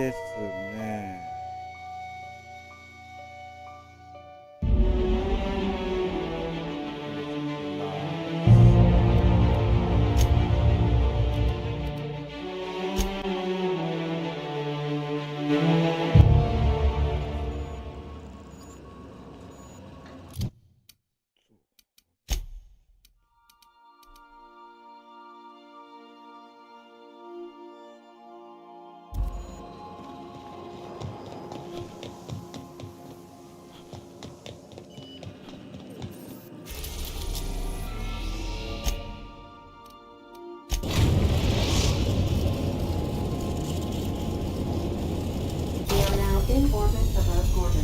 ですね。In orbit above Gordon.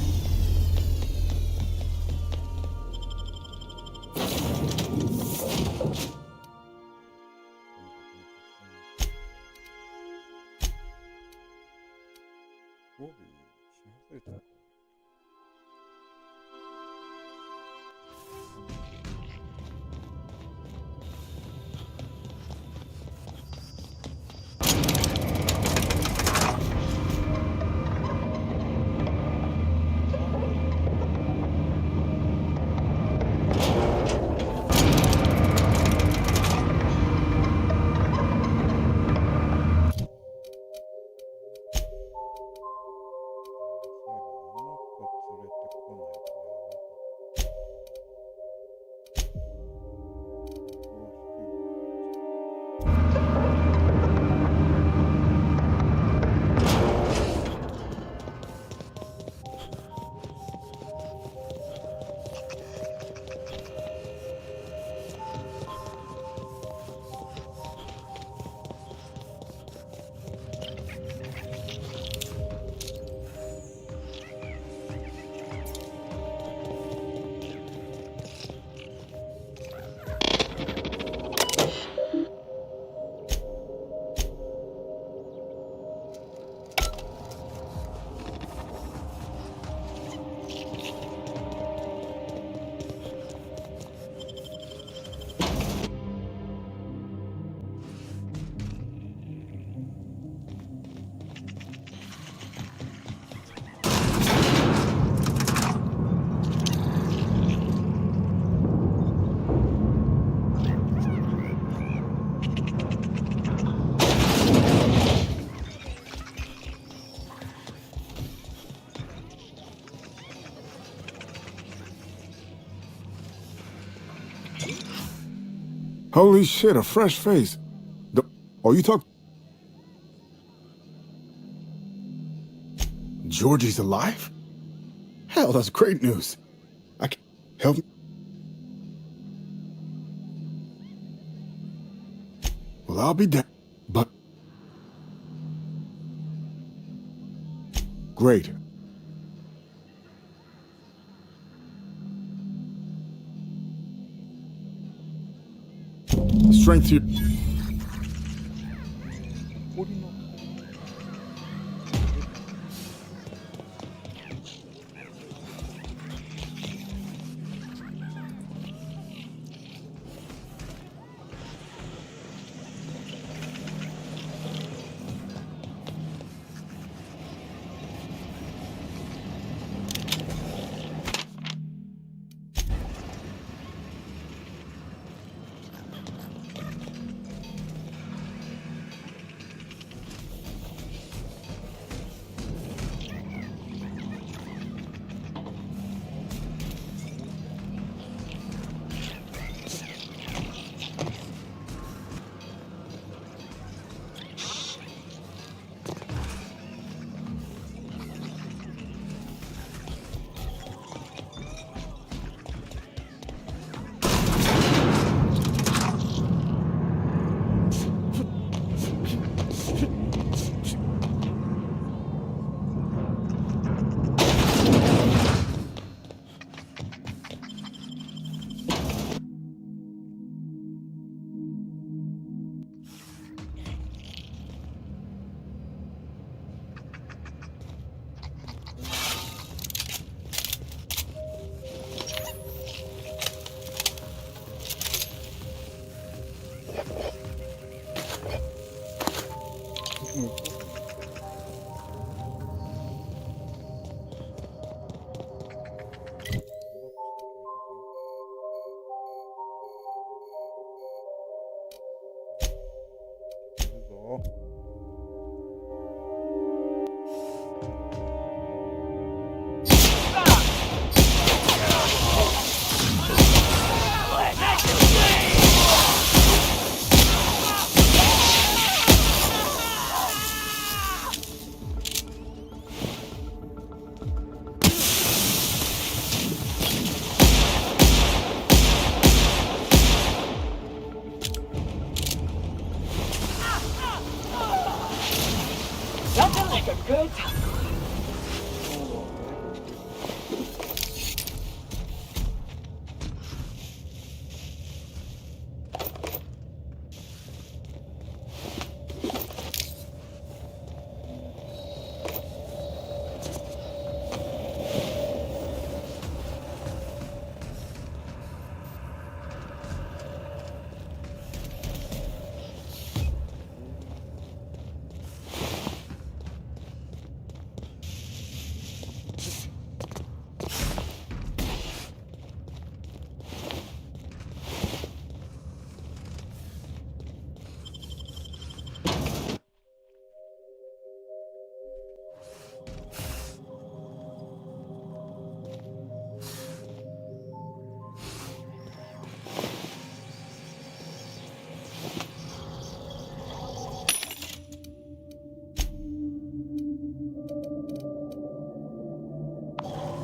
Holy shit, a fresh face. Oh, you talk... Georgie's alive? Hell, that's great news. I can help... Well, I'll be dead, but... Great. Strength to... Nothing like a good time.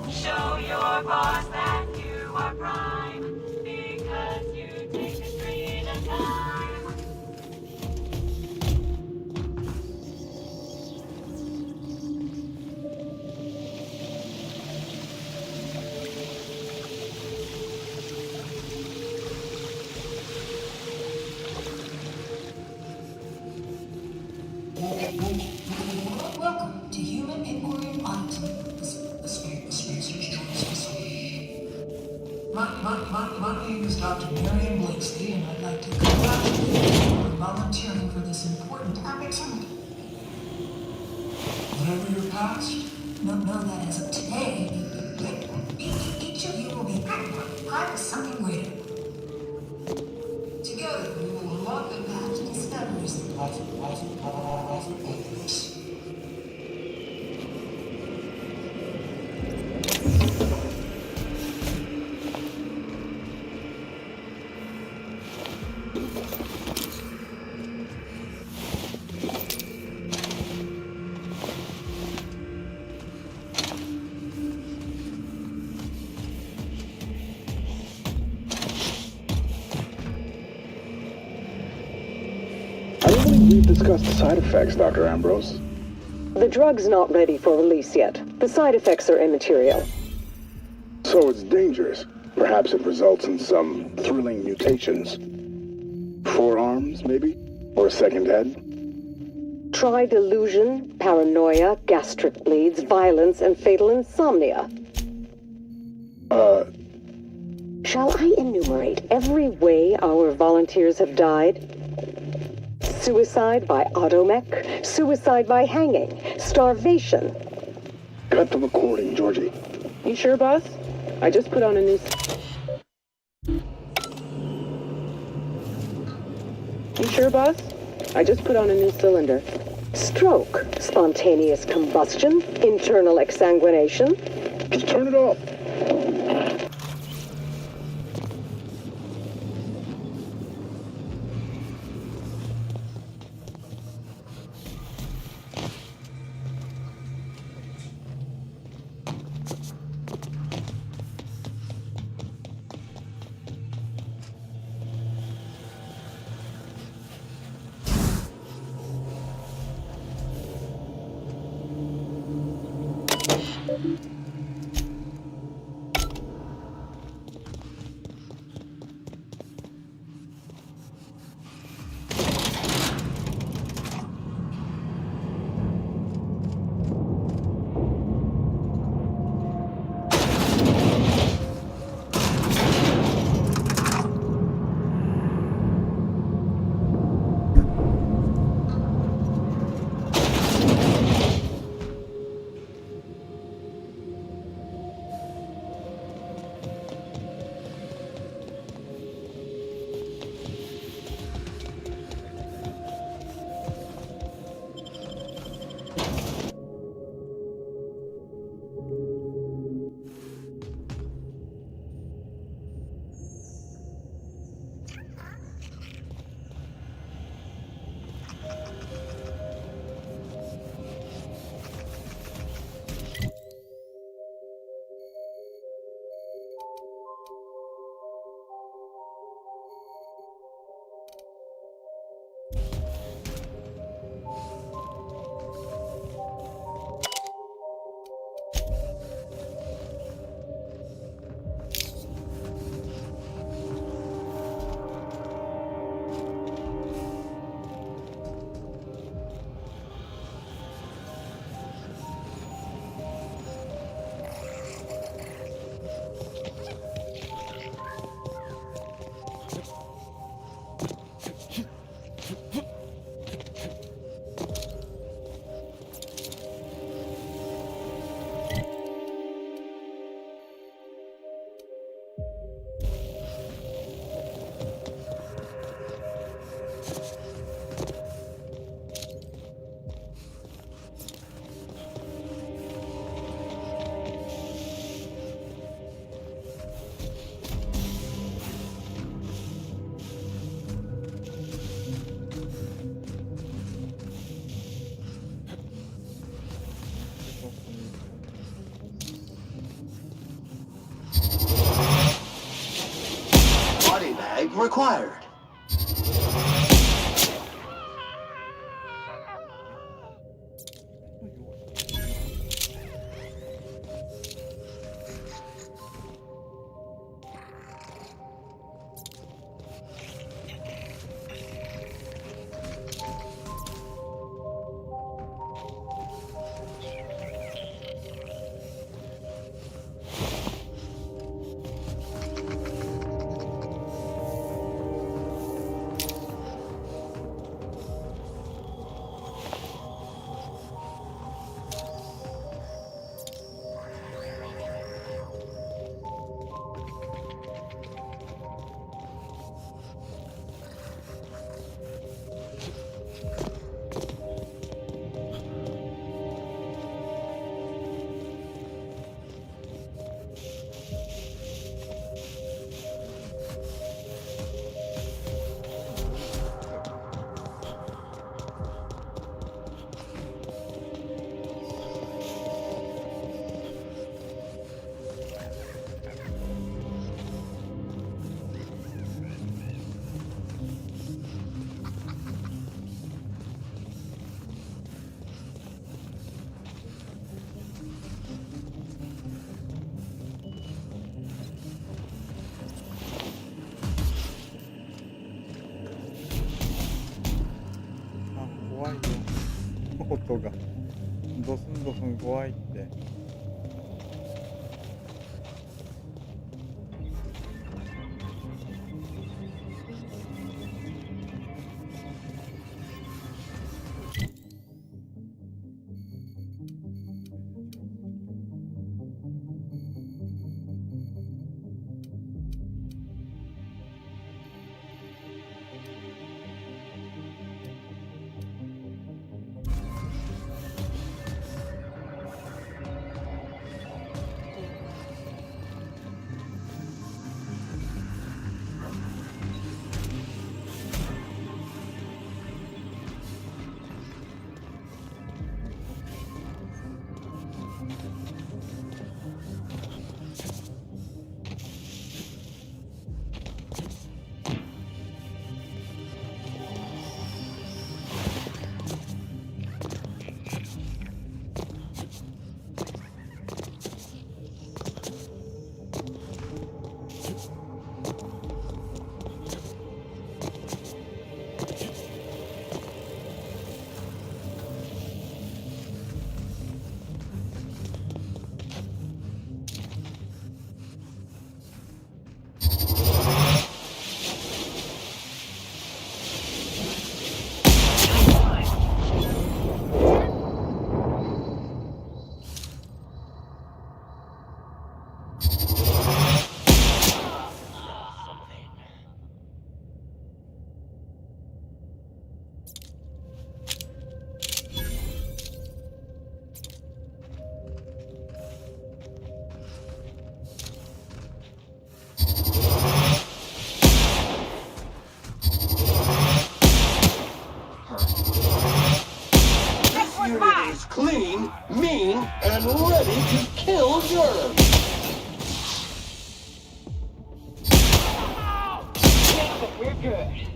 Show your boss that you are prime, because you take the screen of time. Welcome to Human Inquiry Auditing. The space My name is Dr. Marion Blakesley, and I'd like to congratulate you for volunteering for this important opportunity. Whatever your past, know that as of today, each of you will be part of something greater. Together, we will unlock the path to discoveries that I don't believe we've discussed the side effects, Dr. Ambrose. The drug's not ready for release yet. The side effects are immaterial. So it's dangerous. Perhaps it results in some thrilling mutations. Forearms, maybe? Or a second head? Try delusion, paranoia, gastric bleeds, violence, and fatal insomnia. Shall I enumerate every way our volunteers have died? Suicide by automech, suicide by hanging, starvation. Cut the recording, Georgie. You sure, boss? I just put on a new... You sure, boss? I just put on a new cylinder. Stroke, spontaneous combustion, internal exsanguination. Just turn it off. acquired. Ah, 音がドスンドスン怖いって。Clean, mean, and ready to kill germs. We're good.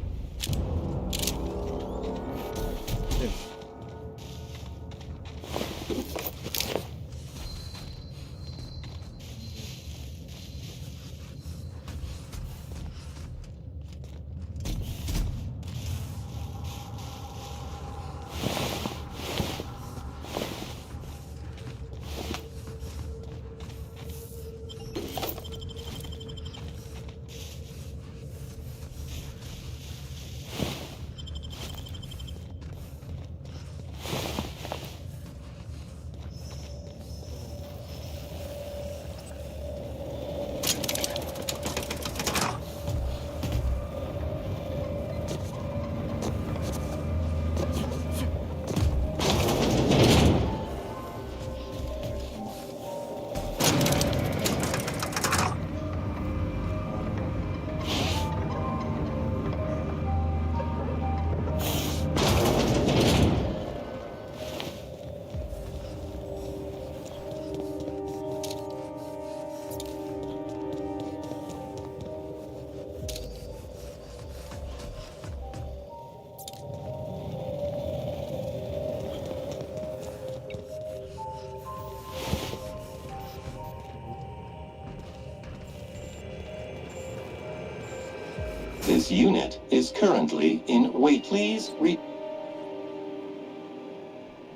This unit is currently in wait. Please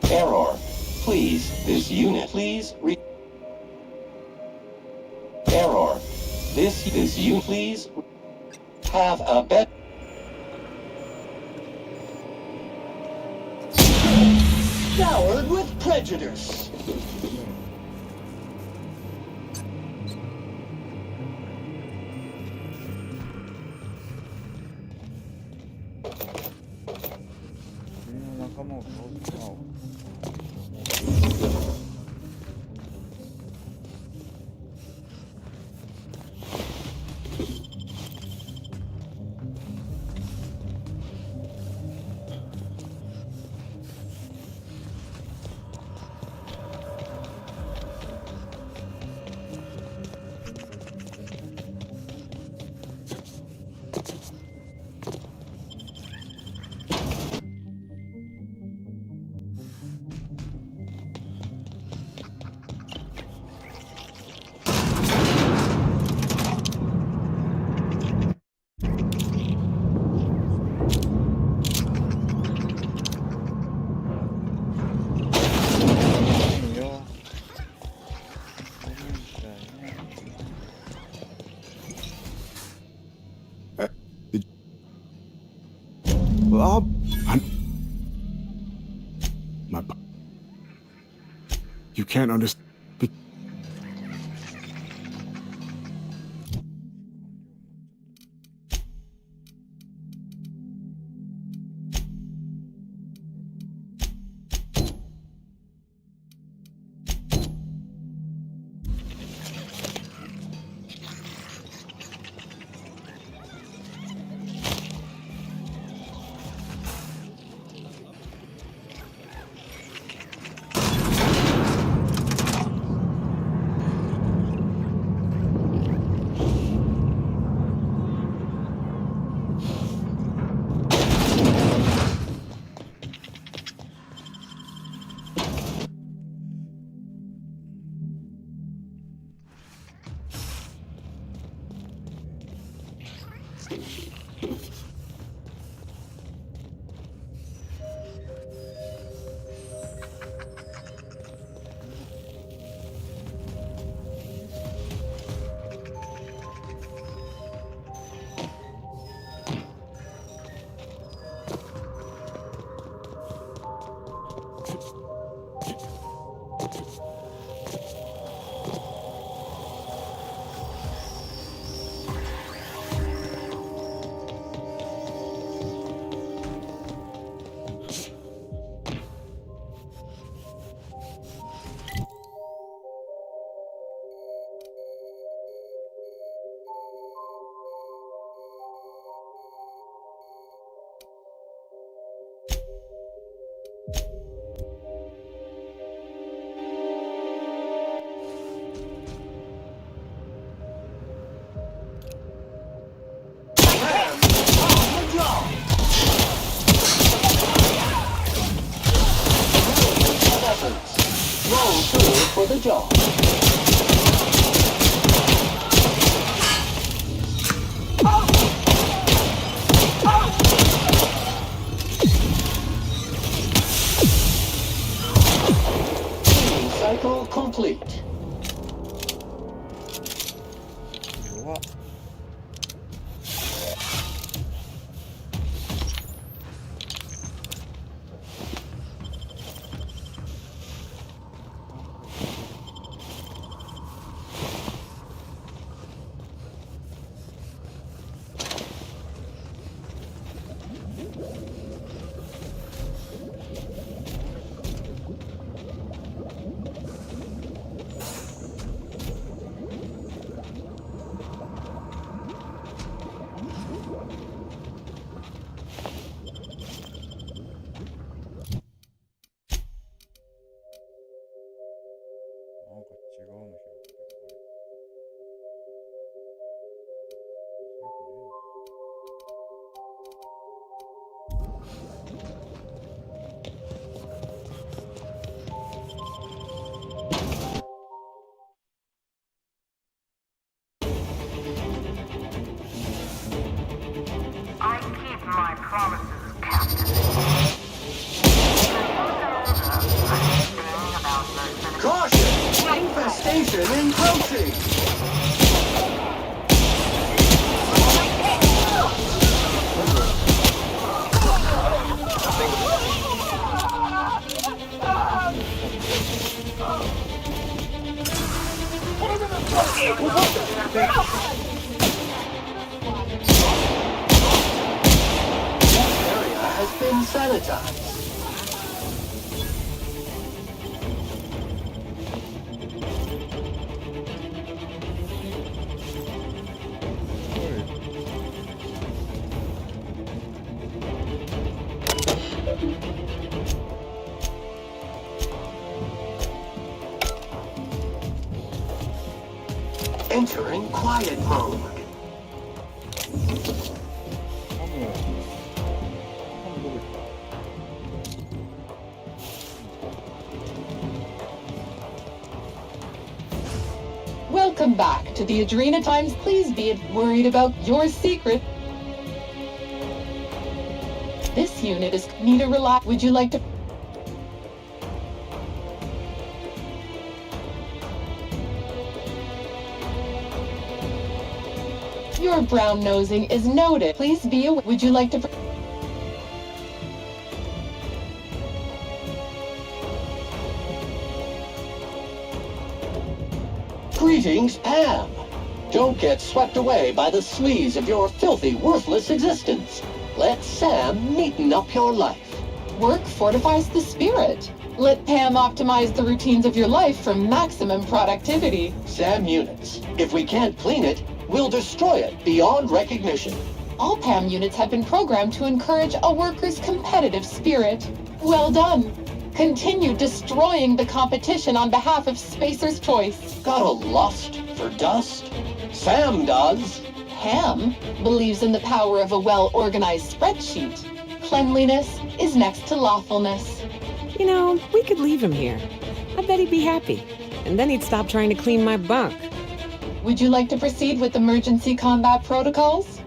error. Please, this unit. Please error. This unit. Please have a bet. Scoured with prejudice. You can't understand. For the job. Cycle complete. sanitize. Entering quiet mode. ハムどこ行った？ Welcome back to the Adrena Times. Please be worried about your secret. This unit is need a relax. Would you like to? Your brown nosing is noted. Please be aware. Would you like to? Greetings, Pam. Don't get swept away by the sleaze of your filthy, worthless existence. Let Sam neaten up your life. Work fortifies the spirit. Let Pam optimize the routines of your life for maximum productivity. Sam units. If we can't clean it, we'll destroy it beyond recognition. All PAM units have been programmed to encourage a worker's competitive spirit. Well done. Continue destroying the competition on behalf of Spacer's Choice. Got a lust for dust? Sam does. Pam believes in the power of a well-organized spreadsheet. Cleanliness is next to lawfulness. You know, we could leave him here. I bet he'd be happy. And then he'd stop trying to clean my bunk. Would you like to proceed with emergency combat protocols?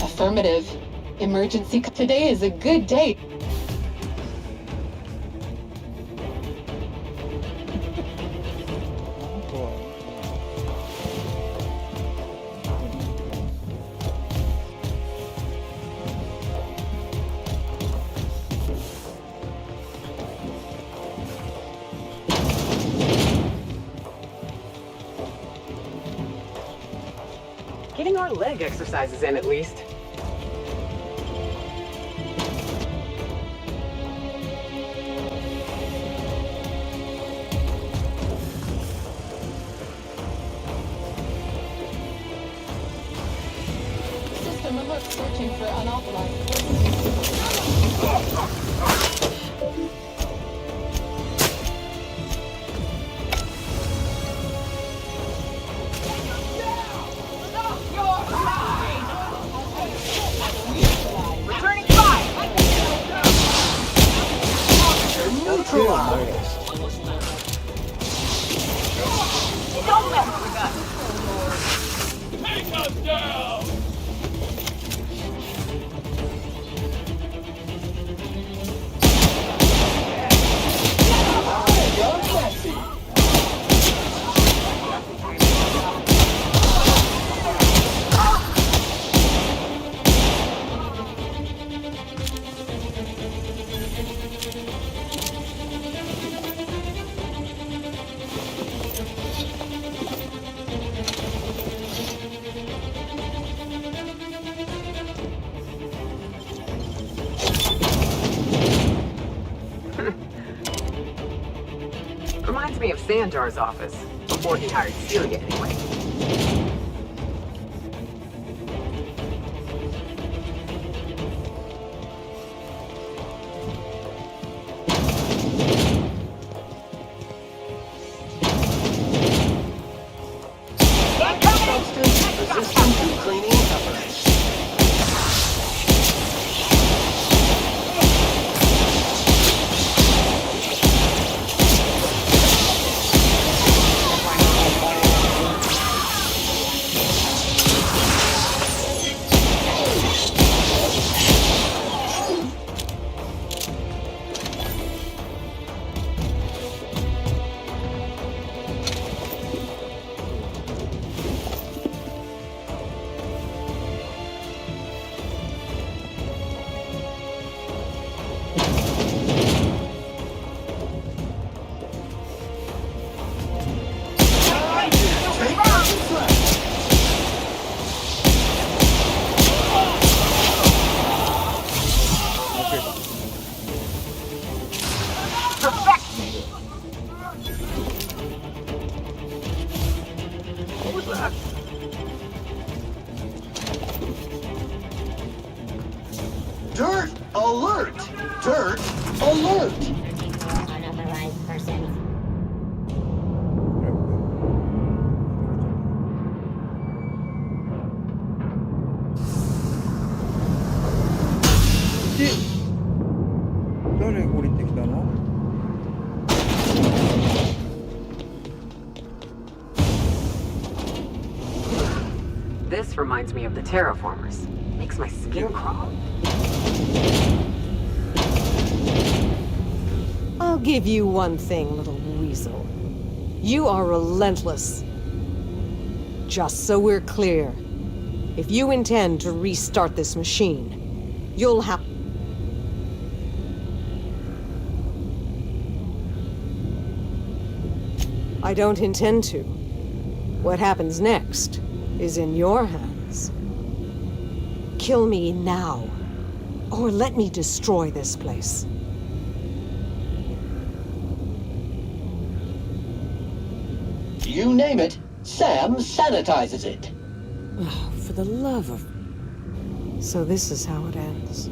Affirmative. Emergency. Today is a good day. Getting our leg exercises in at least. System alert searching for unauthorized. Neutralized. Don't mess with us! Take us down! Reminds me of Sanjar's office, before he hired Celia anyway. Resistant to cleaning efforts. Alert! Dirt alert! 誰降りてきたの？ This reminds me of the terraformers. Makes my skin crawl. I'll give you one thing, little weasel. You are relentless. Just so we're clear, if you intend to restart this machine, you'll have... I don't intend to. What happens next is in your hands. Kill me now, or let me destroy this place. You name it, Sam sanitizes it. Oh, for the love of... So this is how it ends.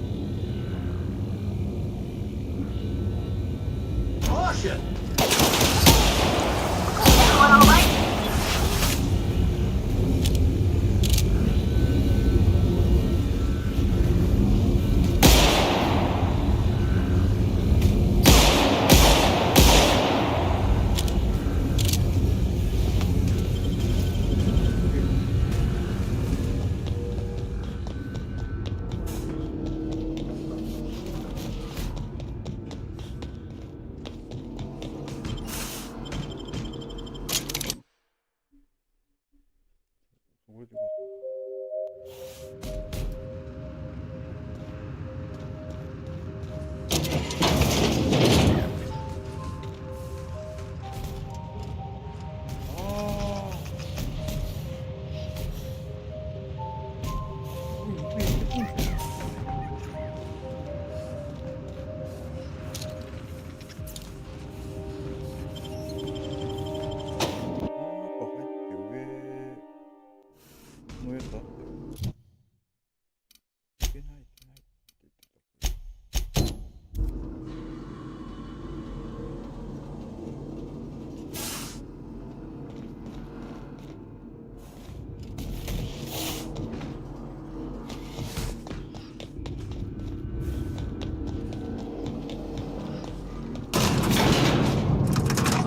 Caution! Everyone all right?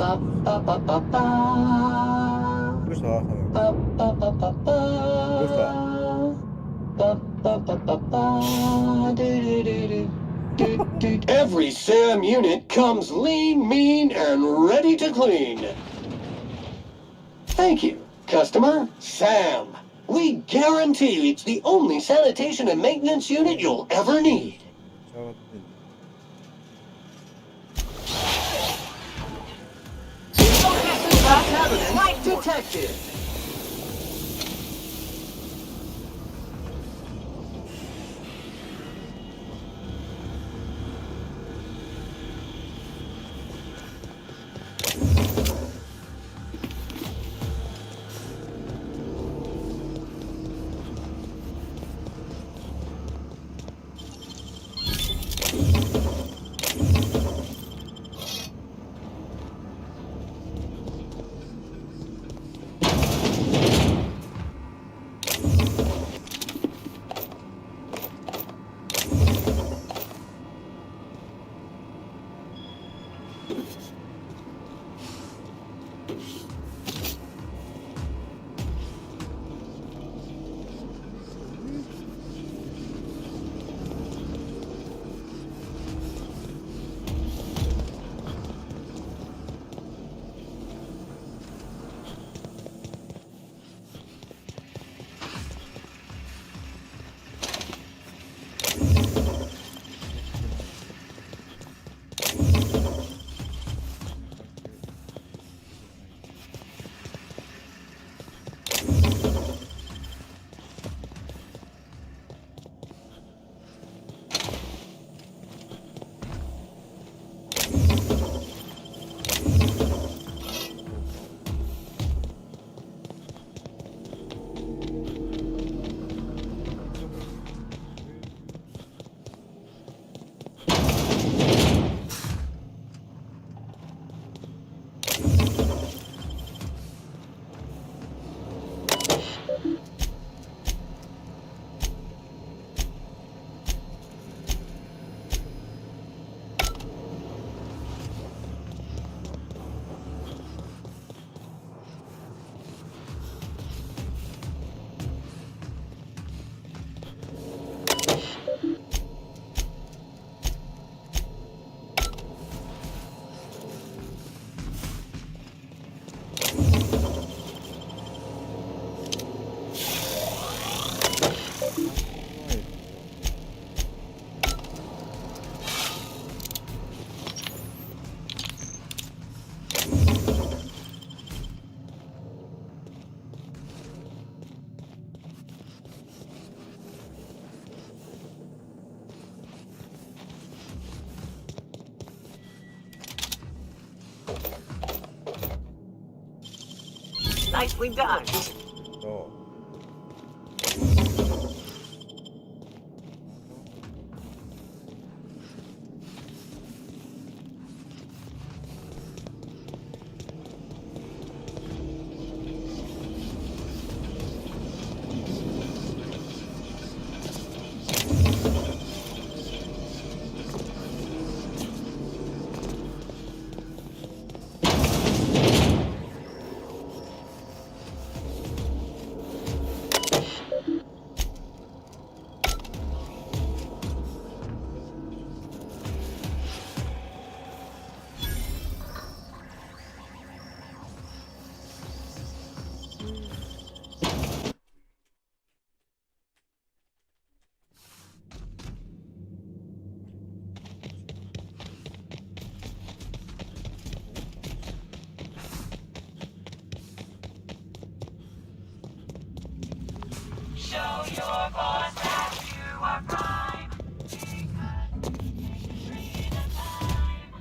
Ba ba ba ba ba. どうした？ Ba ba ba ba ba. どうした？ Ba ba ba ba ba. Do do do do do. Every Sam unit comes lean, mean, and ready to clean. Thank you, customer. Sam. We guarantee it's the only sanitation and maintenance unit you'll ever need. 下がってんの。 Light detected. Nicely done. そう。Show your boss that you are prime. Because you take a train of time.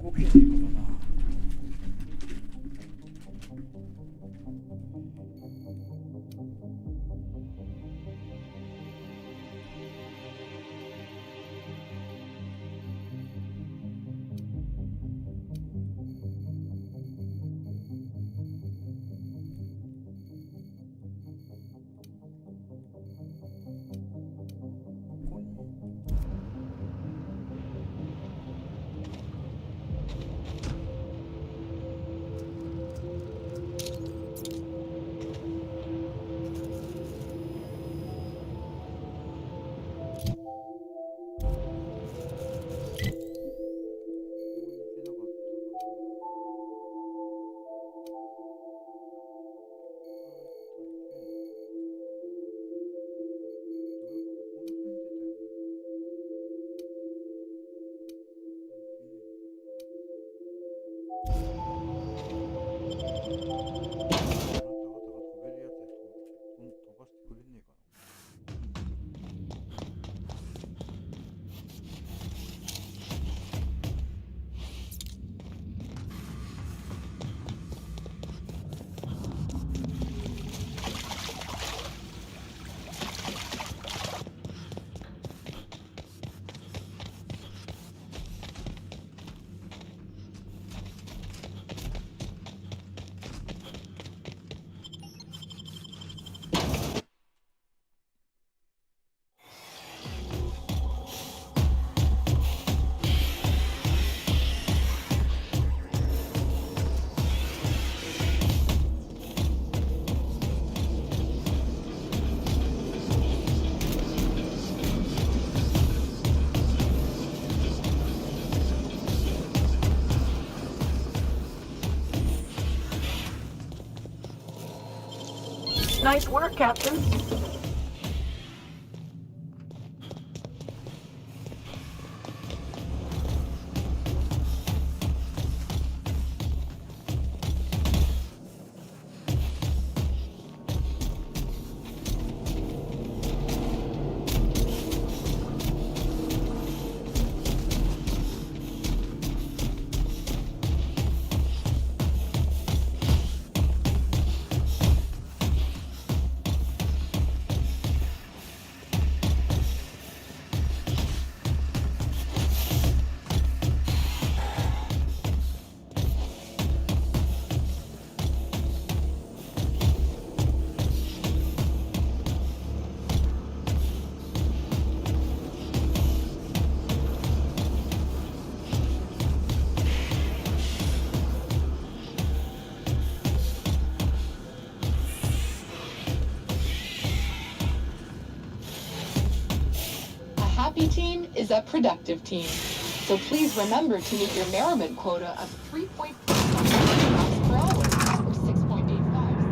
動けねえからな。Nice work, Captain. Happy team is a productive team. So please remember to meet your merriment quota of 3.5 miles per hour or 6.85.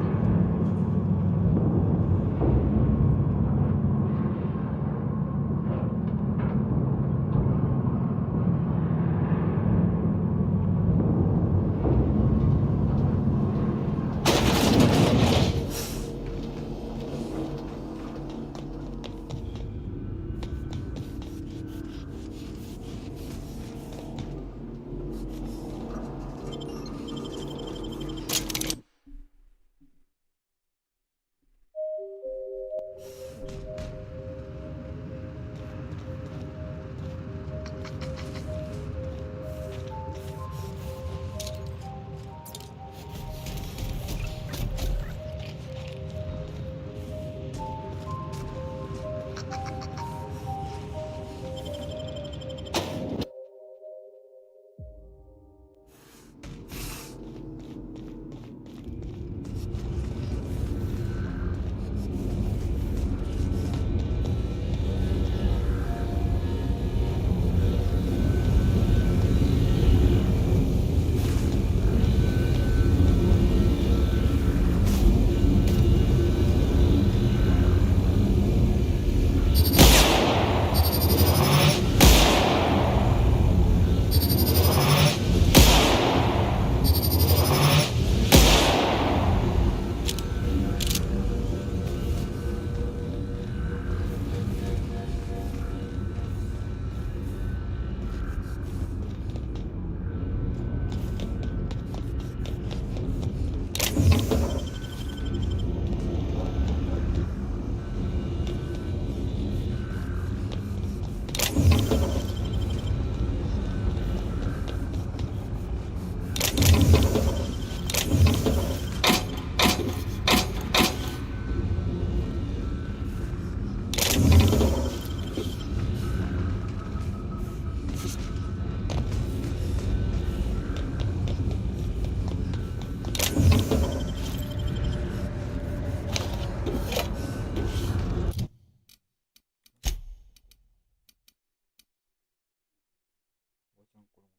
ちゃんこれも。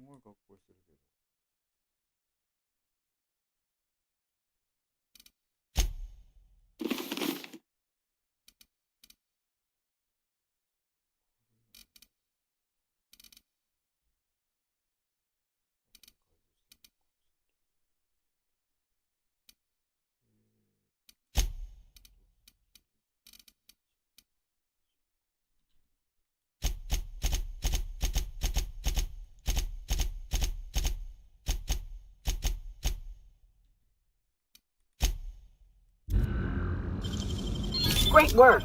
ごい格好してるけど。Great work.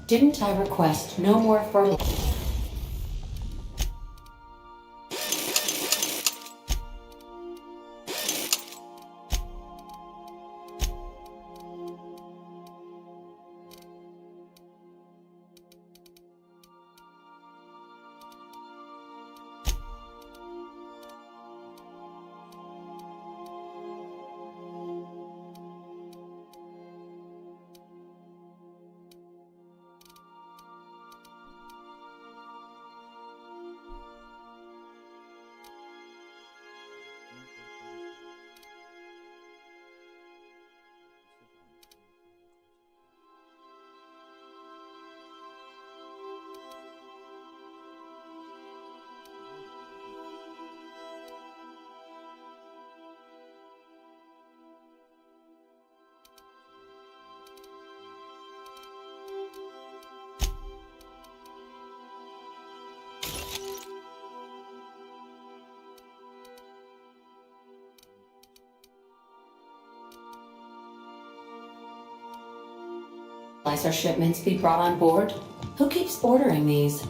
Didn't I request no more fertilizer? Our shipments be brought on board? Who keeps ordering these?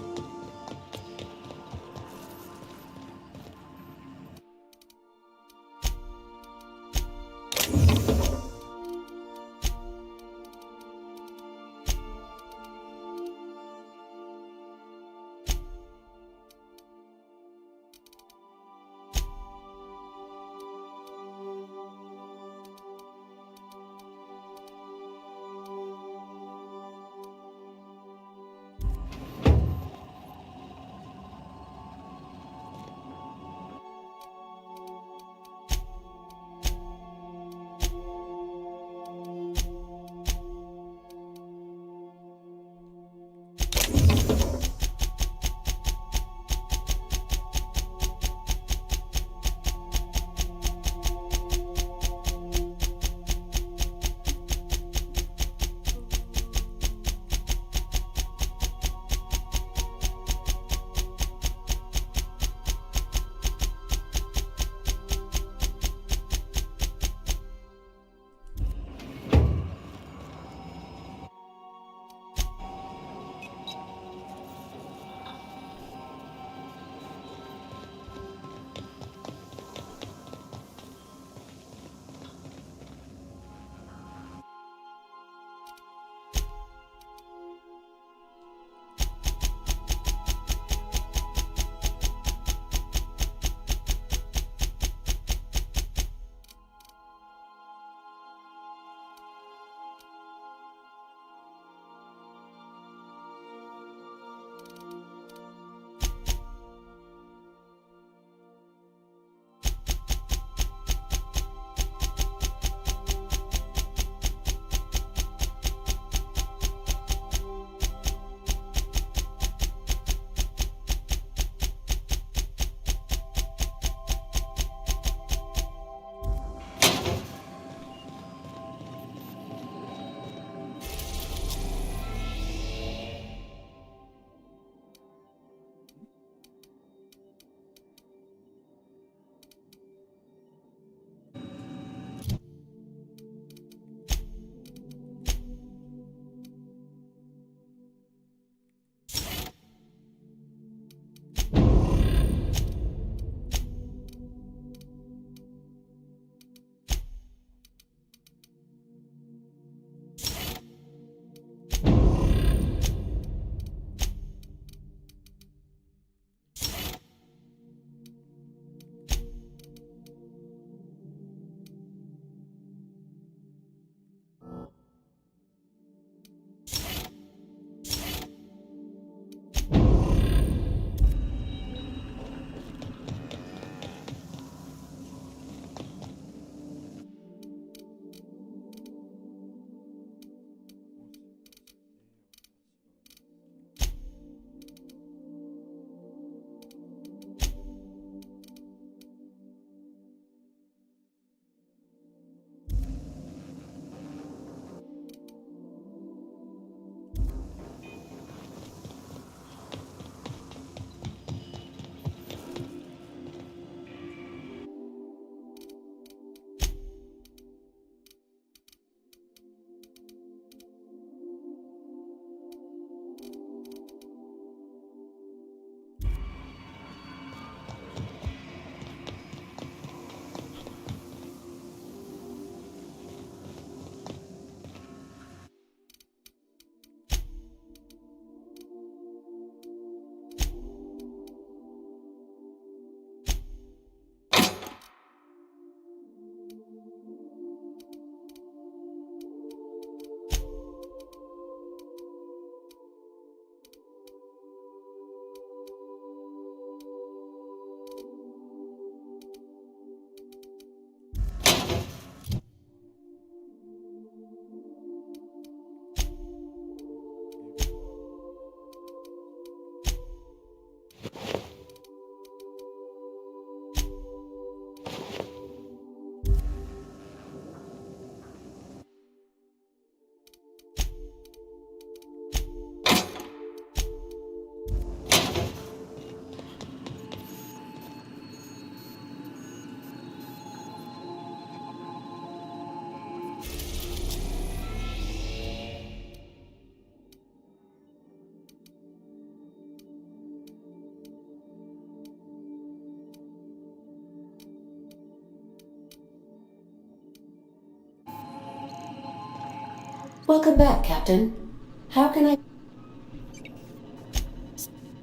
Welcome back, Captain. How can I...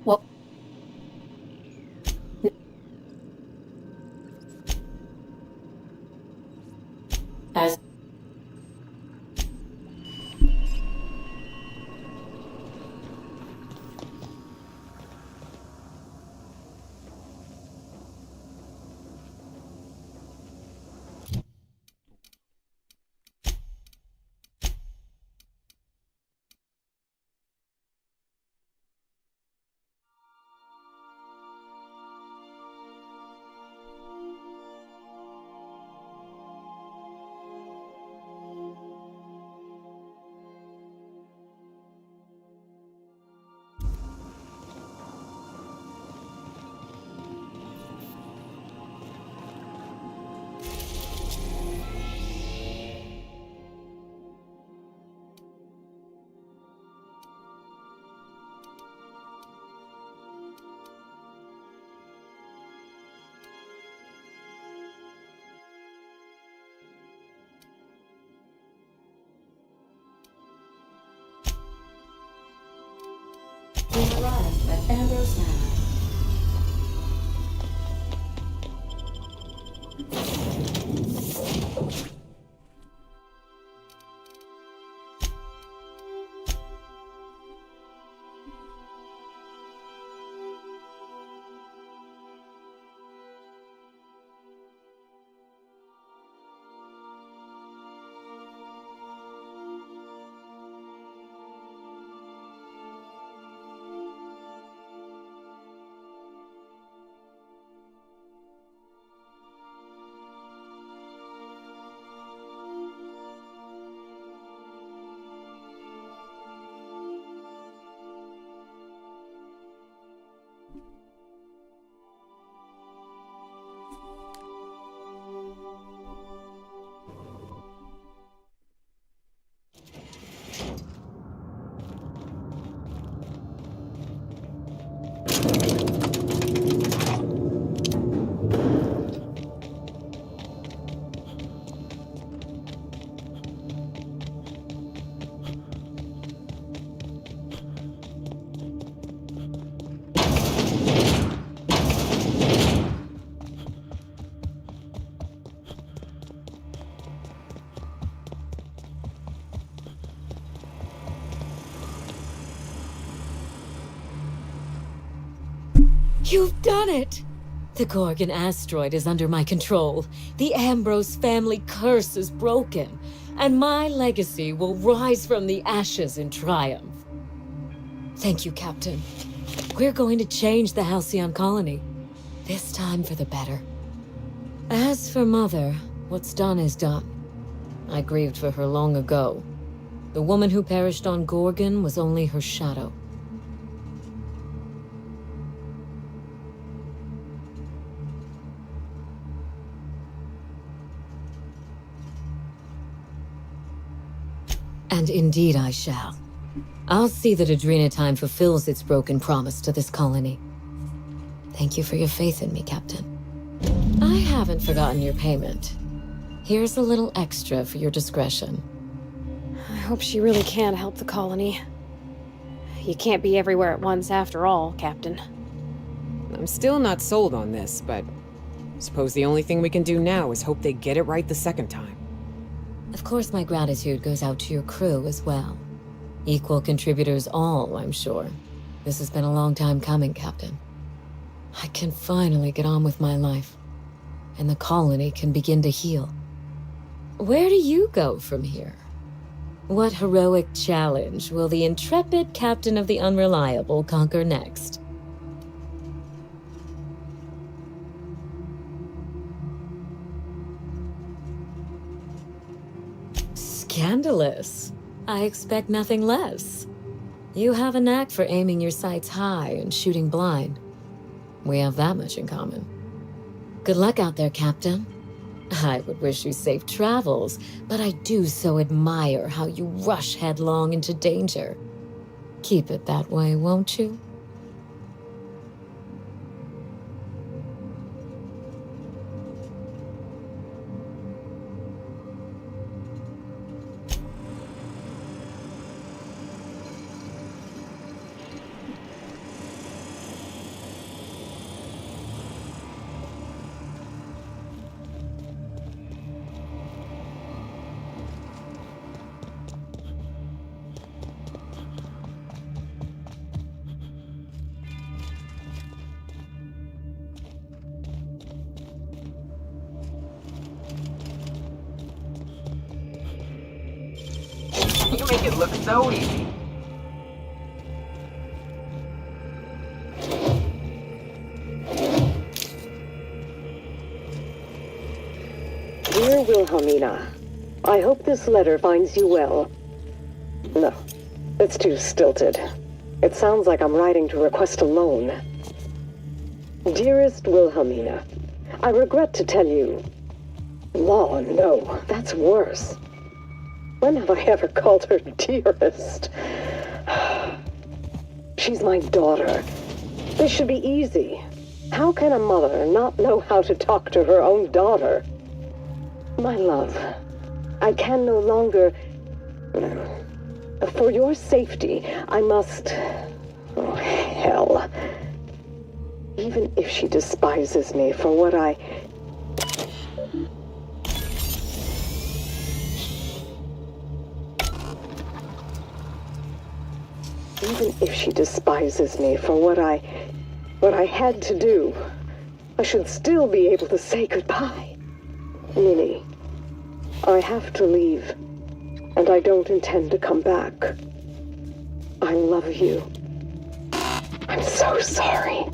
Well... As... We arrived at Ambrose Manor. You've done it! The Gorgon asteroid is under my control. The Ambrose family curse is broken, and my legacy will rise from the ashes in triumph. Thank you, Captain. We're going to change the Halcyon colony. This time for the better. As for Mother, what's done is done. I grieved for her long ago. The woman who perished on Gorgon was only her shadow. And indeed I shall. I'll see that Adrenatime fulfills its broken promise to this colony. Thank you for your faith in me, Captain. I haven't forgotten your payment. Here's a little extra for your discretion. I hope she really can help the colony. You can't be everywhere at once after all, Captain. I'm still not sold on this, but I suppose the only thing we can do now is hope they get it right the second time. Of course, my gratitude goes out to your crew as well. Equal contributors all, I'm sure. This has been a long time coming, Captain. I can finally get on with my life, and the colony can begin to heal. Where do you go from here? What heroic challenge will the intrepid Captain of the Unreliable conquer next? Scandalous. I expect nothing less. You have a knack for aiming your sights high and shooting blind. We have that much in common. Good luck out there, Captain. I would wish you safe travels, but I do so admire how you rush headlong into danger. Keep it that way, won't you? You make it look so easy. Dear Wilhelmina, I hope this letter finds you well. No, it's too stilted. It sounds like I'm writing to request a loan. Dearest Wilhelmina, I regret to tell you... Law, no, that's worse. When have I ever called her dearest? She's my daughter. This should be easy. How can a mother not know how to talk to her own daughter? My love, I can no longer... For your safety, I must... Oh, hell. Even if she despises me for what I... Even if she despises me for what I had to do, I should still be able to say goodbye. Minnie, I have to leave, and I don't intend to come back. I love you. I'm so sorry.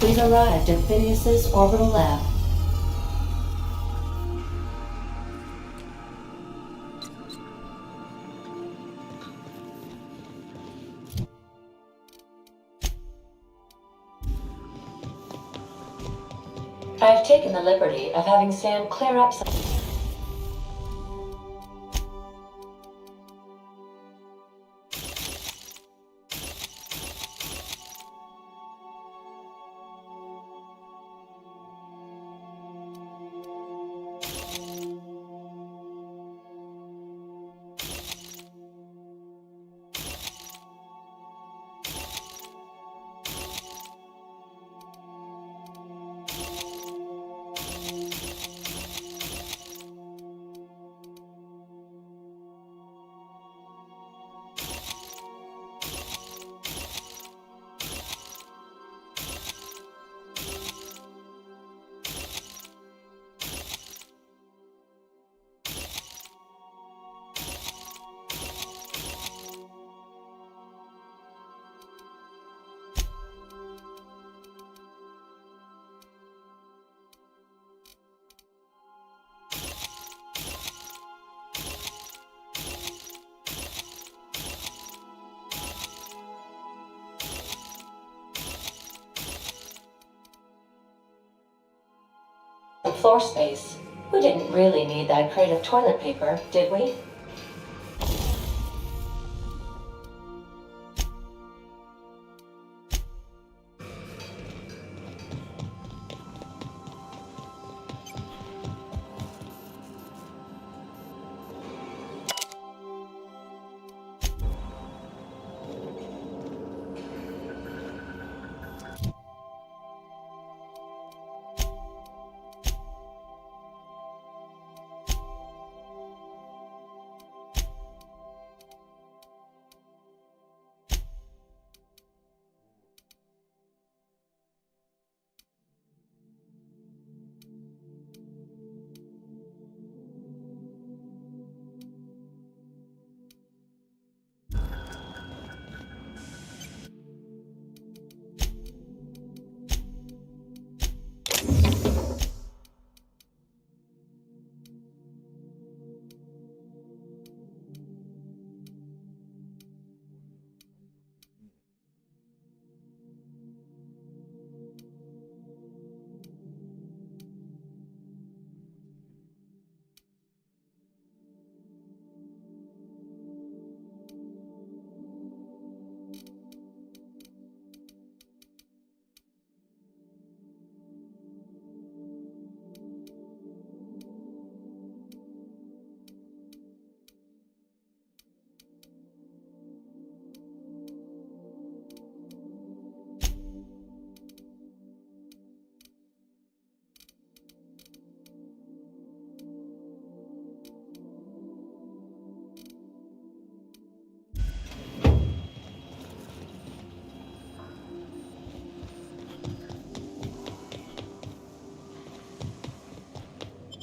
We've arrived at Phineas's orbital lab. I've taken the liberty of having Sam clear up some... floor space. We didn't really need that crate of toilet paper, did we?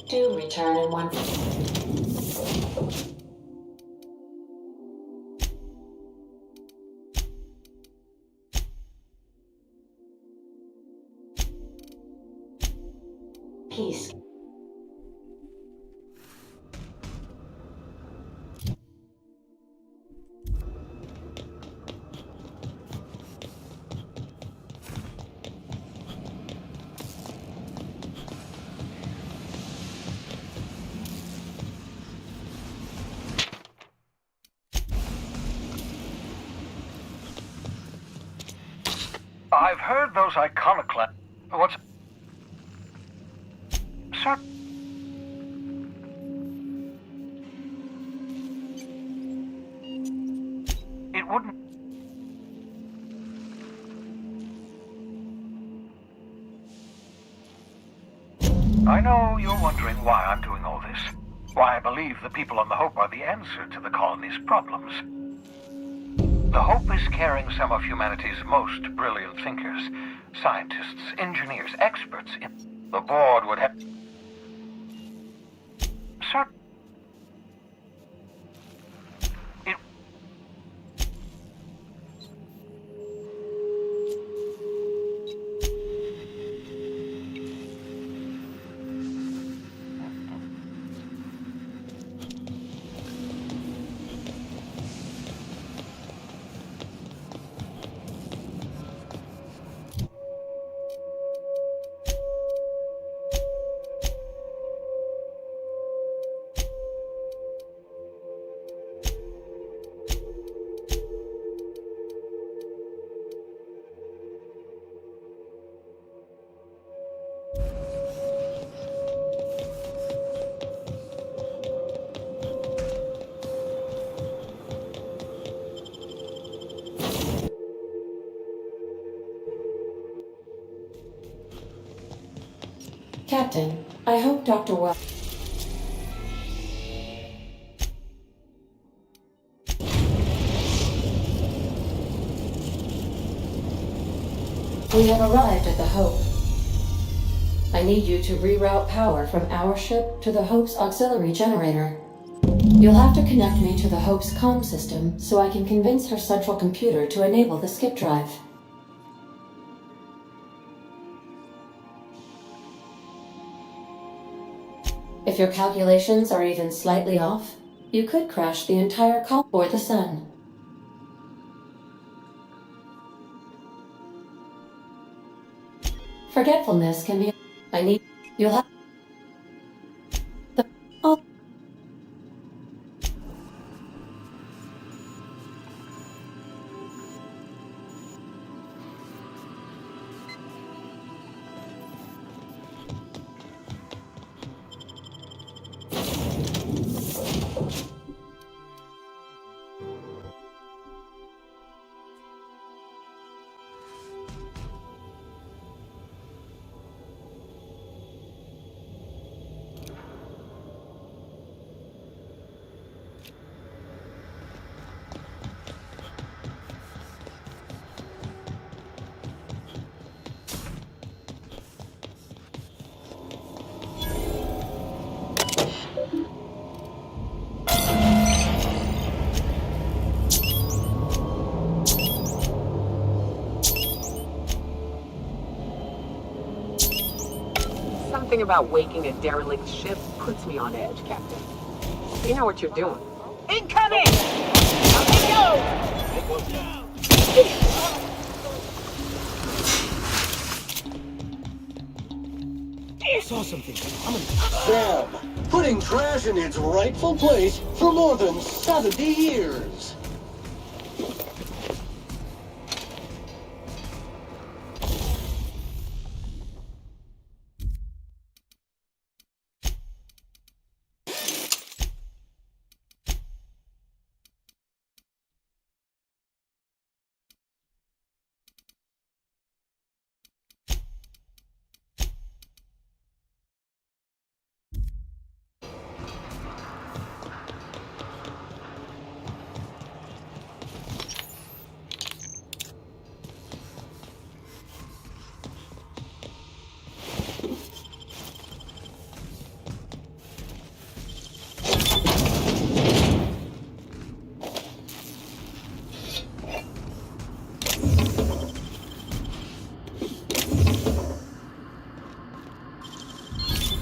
Do return in one. Peace. I've heard those iconoclasts. What's... Sir... It wouldn't... I know you're wondering why I'm doing all this. Why I believe the people on the Hope are the answer to the colony's problems. The Hope is carrying some of humanity's most brilliant thinkers, scientists, engineers, experts in... The board would have... Sir... It... Captain, I hope Dr. Well... We have arrived at the Hope. I need you to reroute power from our ship to the Hope's auxiliary generator. You'll have to connect me to the Hope's comm system so I can convince her central computer to enable the skip drive. If your calculations are even slightly off, you could crash the entire colony or the sun. Forgetfulness can be... You'll have... I'll... Something about waking a derelict ship puts me on edge, Captain. You know what you're doing. Incoming! Out we go! I saw something. Sam, putting trash in its rightful place for more than 70 years.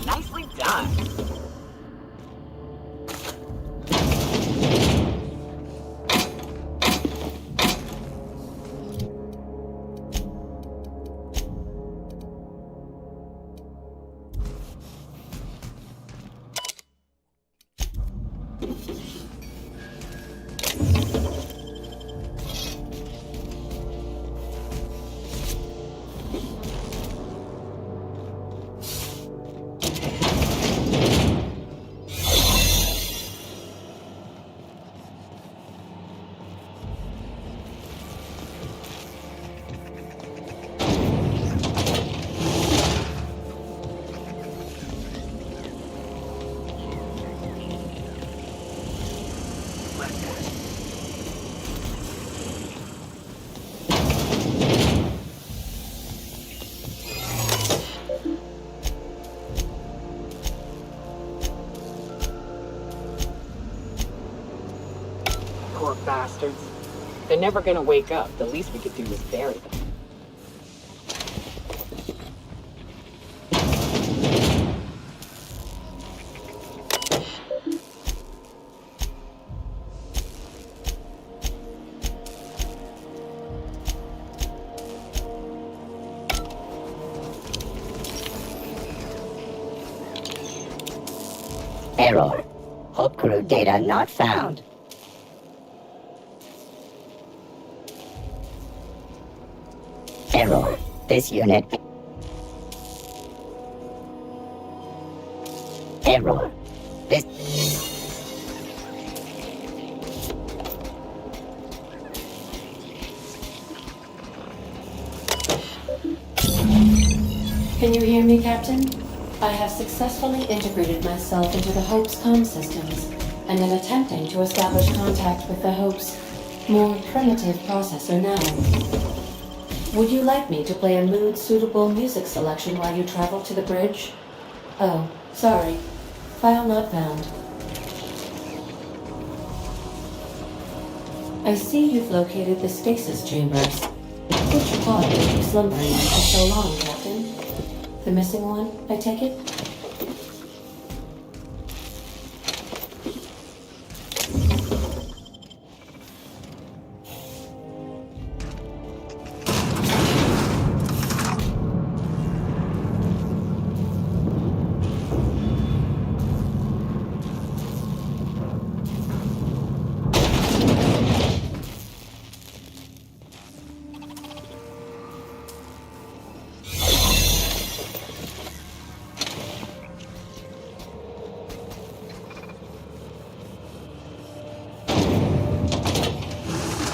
Nicely done. Poor bastards. They're never gonna wake up. The least we could do is bury them. Error. Hub crew data not found. Error. This unit. Error. This. Can you hear me, Captain? I have successfully integrated myself into the Hope's comm systems and am attempting to establish contact with the Hope's more primitive processor now. Would you like me to play a mood-suitable music selection while you travel to the bridge? Oh, sorry. File not found. I see you've located the stasis chambers. Which pod were you slumbering in for so long, Captain? The missing one, I take it?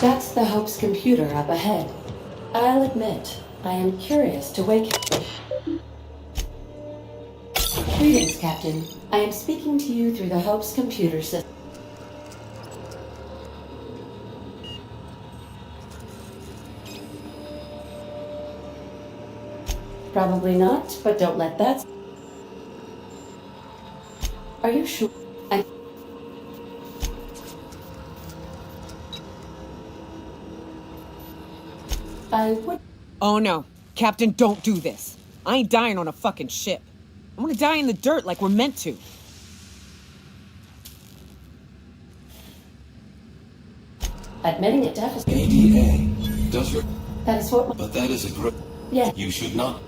That's the Hope's computer up ahead. I'll admit, I am curious to wake... Greetings, Captain. I am speaking to you through the Hope's computer system. Probably not, but don't let that... Are you sure? I would... Oh no. Captain, don't do this. I ain't dying on a fucking ship. I want to die in the dirt like we're meant to. Admitting it deficit... ADA does your... That is what... But that is a great... Yeah. You should not...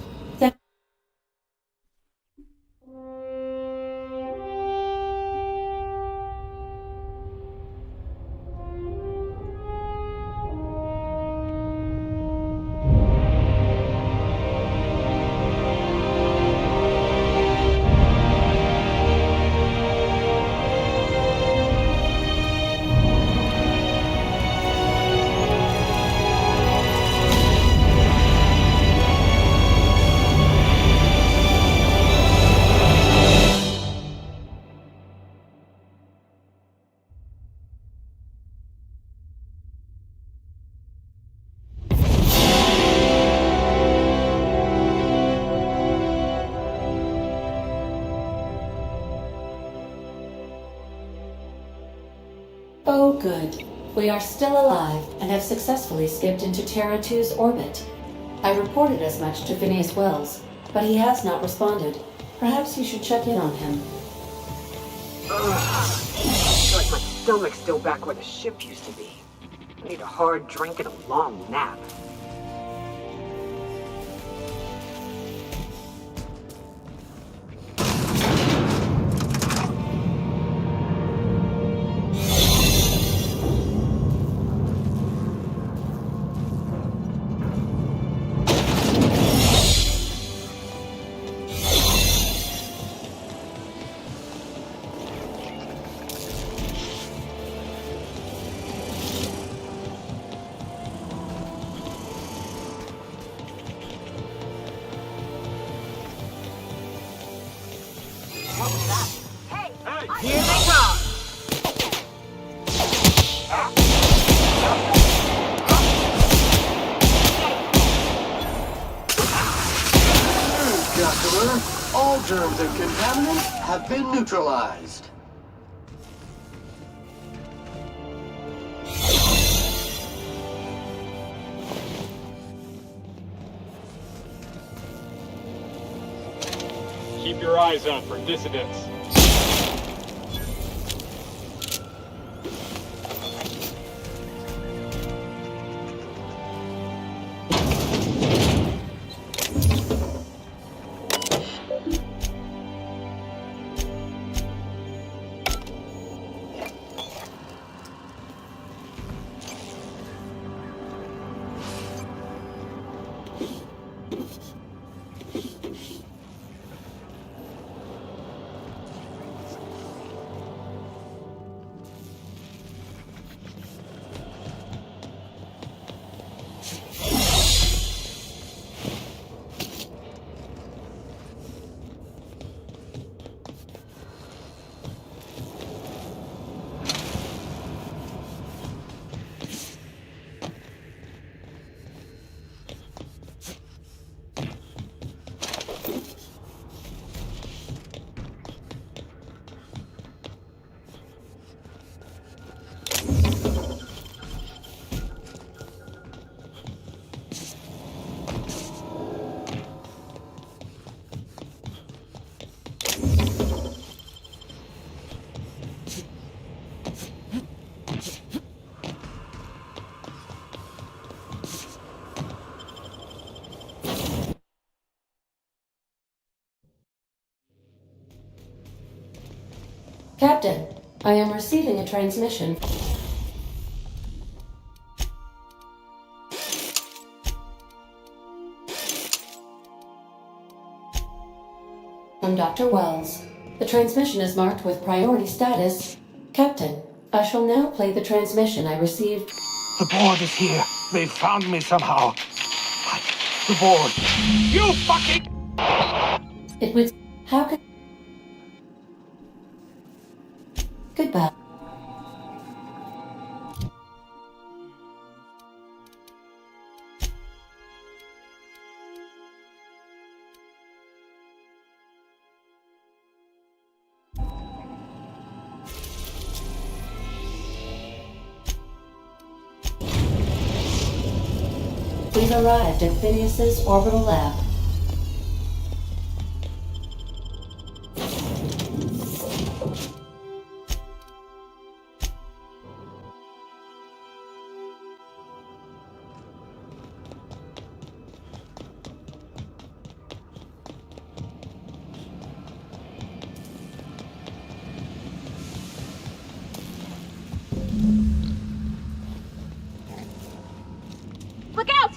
Oh, good. We are still alive and have successfully skipped into Terra 2's orbit. I reported as much to Phineas Wells, but he has not responded. Perhaps you should check in on him. I feel like my stomach's still back where the ship used to be. I need a hard drink and a long nap. Here they come! Customer, all germs and contaminants have been neutralized. Keep your eyes out for dissidents. Captain, I am receiving a transmission from Dr. Wells. The transmission is marked with priority status. Captain, I shall now play the transmission I received. The board is here. They found me somehow. The board. You fucking... It was... How could... Goodbye. We've arrived at Phineas's orbital lab. Look out!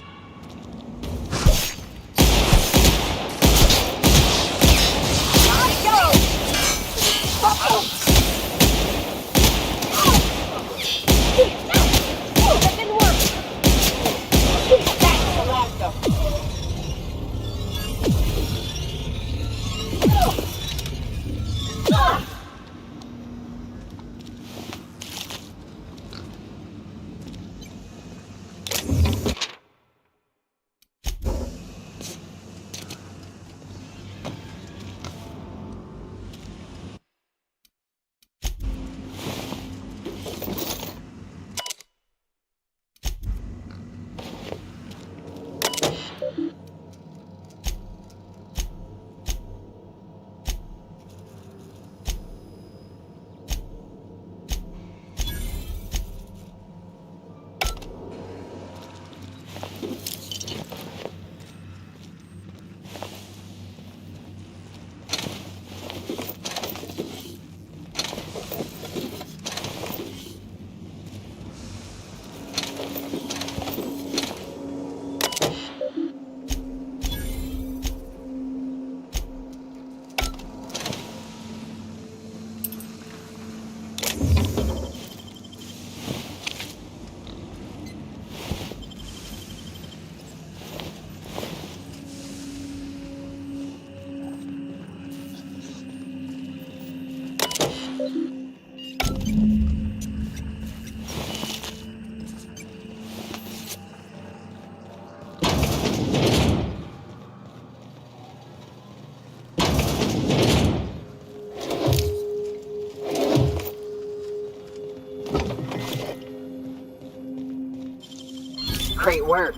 Great work.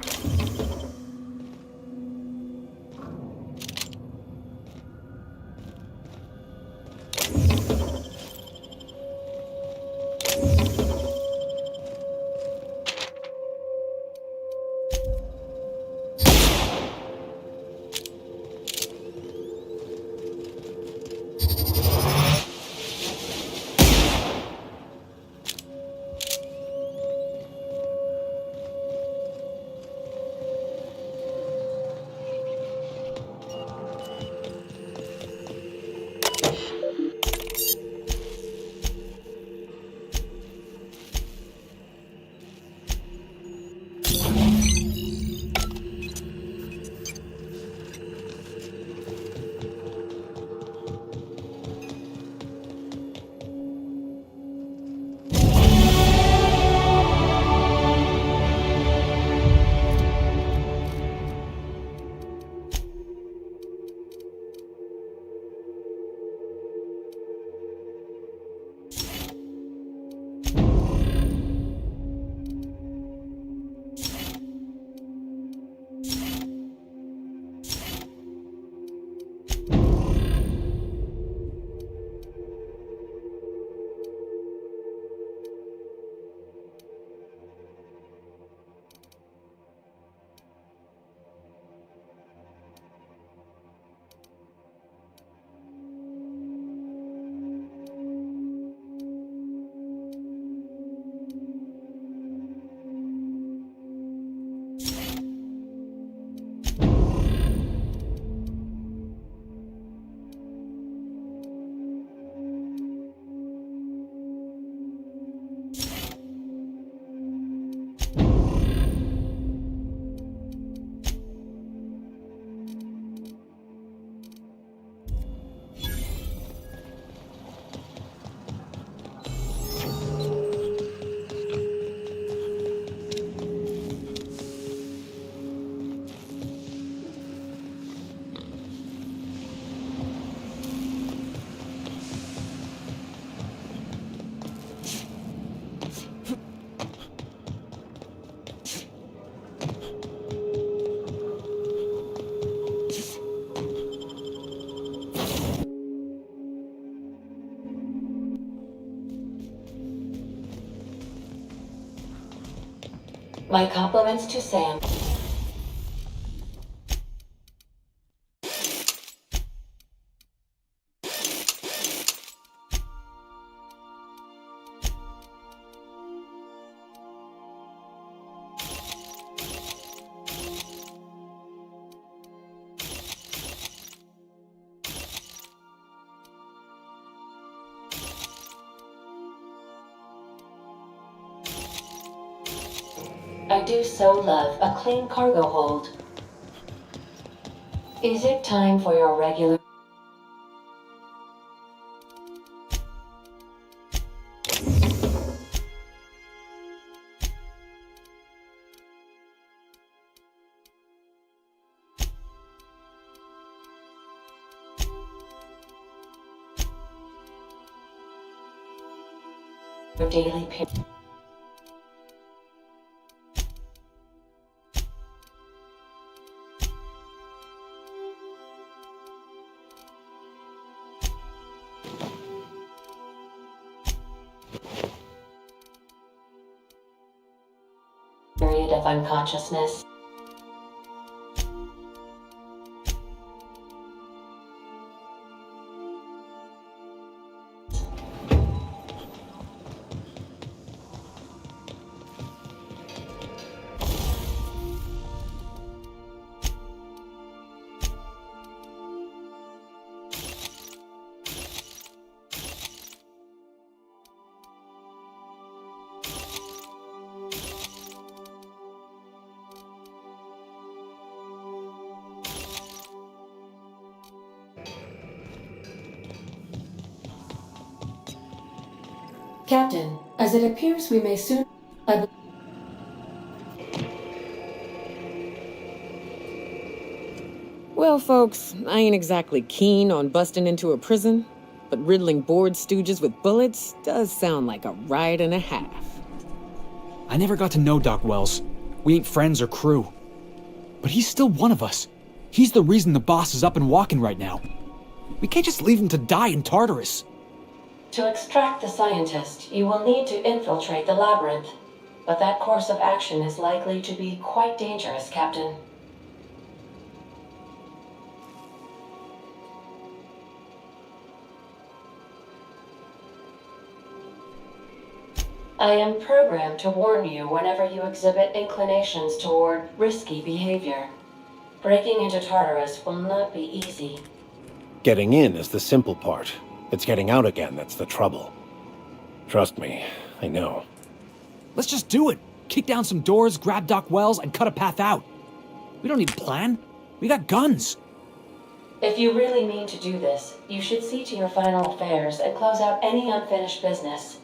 My compliments to Sam. I do so love a clean cargo hold. Is it time for your regular... daily pay... period of unconsciousness. Captain, as it appears we may soon... Well, folks, I ain't exactly keen on busting into a prison, but riddling bored stooges with bullets does sound like a ride and a half. I never got to know Doc Wells. We ain't friends or crew. But he's still one of us. He's the reason the boss is up and walking right now. We can't just leave him to die in Tartarus. To extract the scientist, you will need to infiltrate the labyrinth. But that course of action is likely to be quite dangerous, Captain. I am programmed to warn you whenever you exhibit inclinations toward risky behavior. Breaking into Tartarus will not be easy. Getting in is the simple part. It's getting out again that's the trouble. Trust me, I know. Let's just do it. Kick down some doors, grab Doc Wells, and cut a path out. We don't need a plan. We got guns. If you really mean to do this, you should see to your final affairs and close out any unfinished business.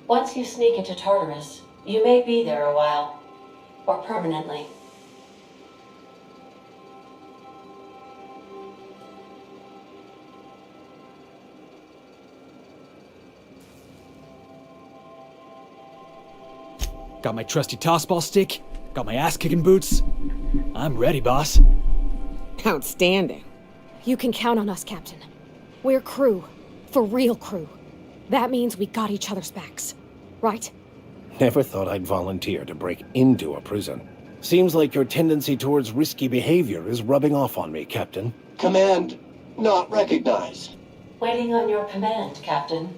Once you sneak into Tartarus, you may be there a while. Or permanently. Got my trusty tossball stick, got my ass-kicking boots. I'm ready, boss. Outstanding. You can count on us, Captain. We're crew. For real crew. That means we got each other's backs. Right? Never thought I'd volunteer to break into a prison. Seems like your tendency towards risky behavior is rubbing off on me, Captain. Command not recognized. Waiting on your command, Captain.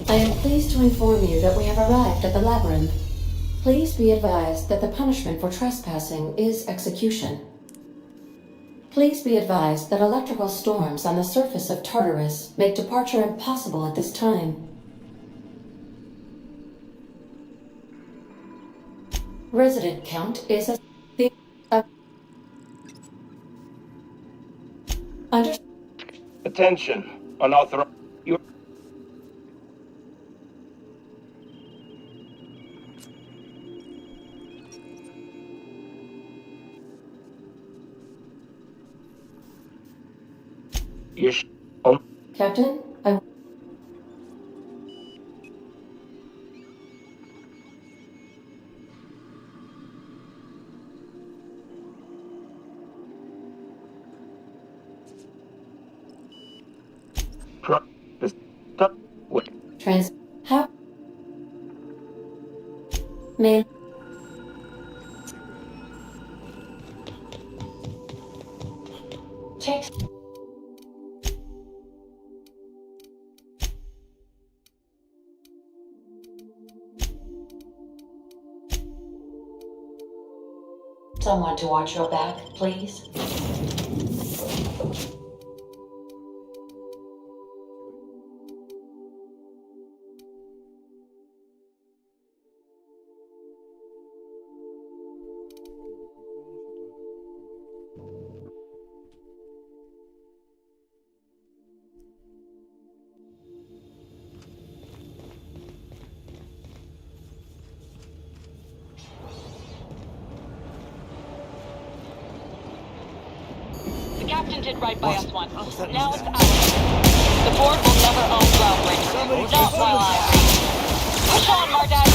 I am pleased to inform you that we have arrived at the labyrinth. Please be advised that the punishment for trespassing is execution. Please be advised that electrical storms on the surface of Tartarus make departure impossible at this time. Resident count is under. Attention, unauthorized. You. Captain, I. Trans. How? May. Text. Someone to watch your back, please. The captain did right by us once. Now it's ours. The board will never own Groundbreaker. Not while I reign. Push on, Mardak!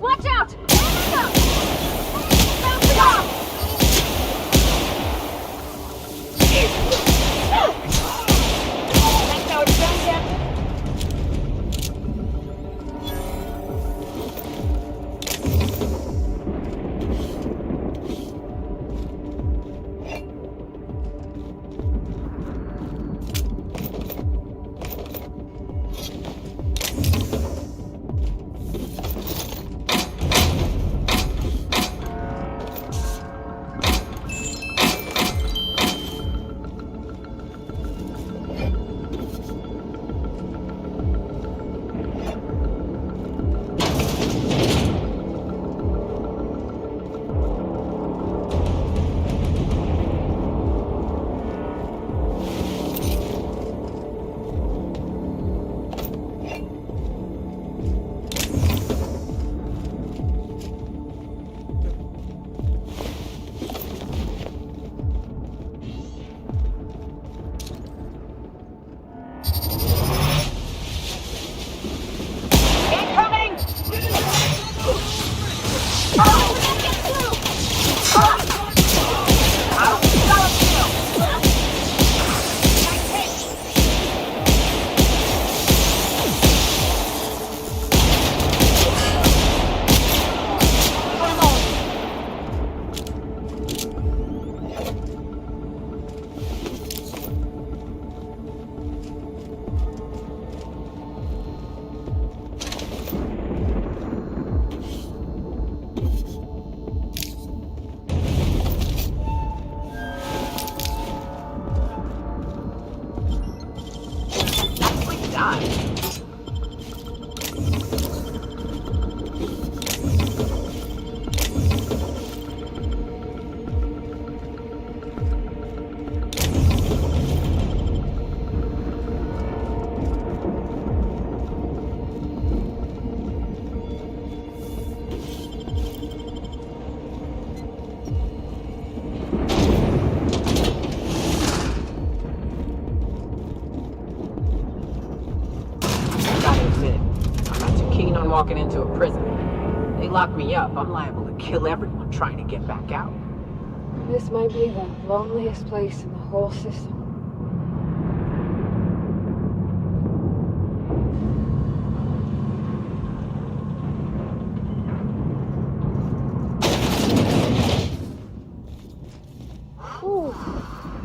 Watch out! That's how it's done, Captain. walking into a prison. They lock me up, I'm liable to kill everyone trying to get back out. This might be the loneliest place in the whole system. Whew.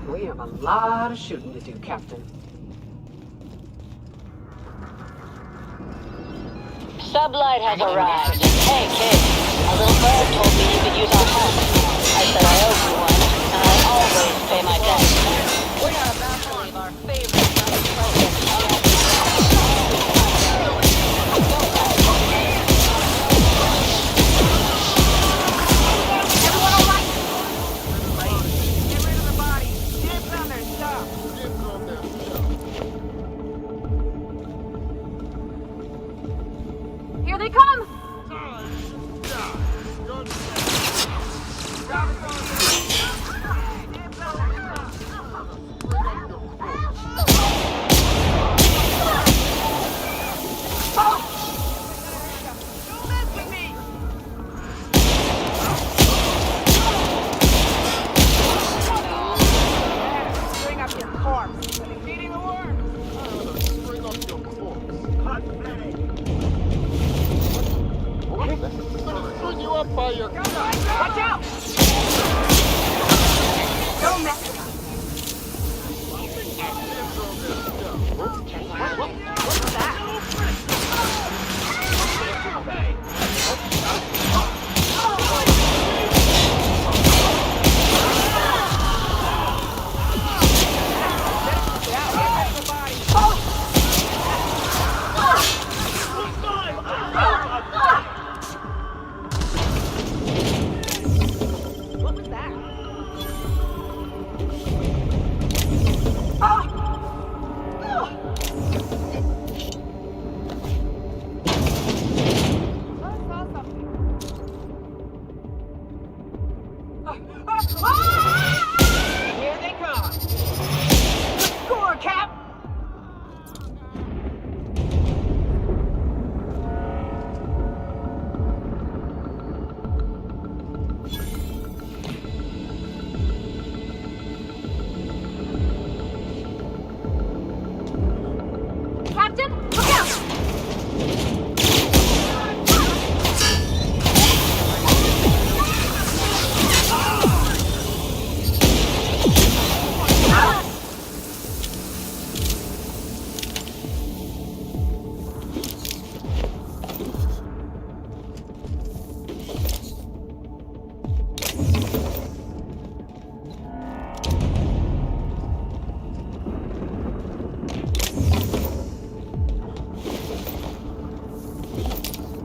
We have a lot of shooting to do, Captain. Sublight has arrived. Hey, kid. A little bird told me you could use our help. I said I owed you one, and I always pay my debts. We are about to leave our favorite Here they come! Bring up your corpse. Feeding the worms. Bring up your corpse. Pathetic. Bring you up by your... Watch out! Don't mess with us. What's that? What was that? Here they come. Score, Cap! Captain, look out!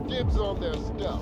Dibs on their stuff.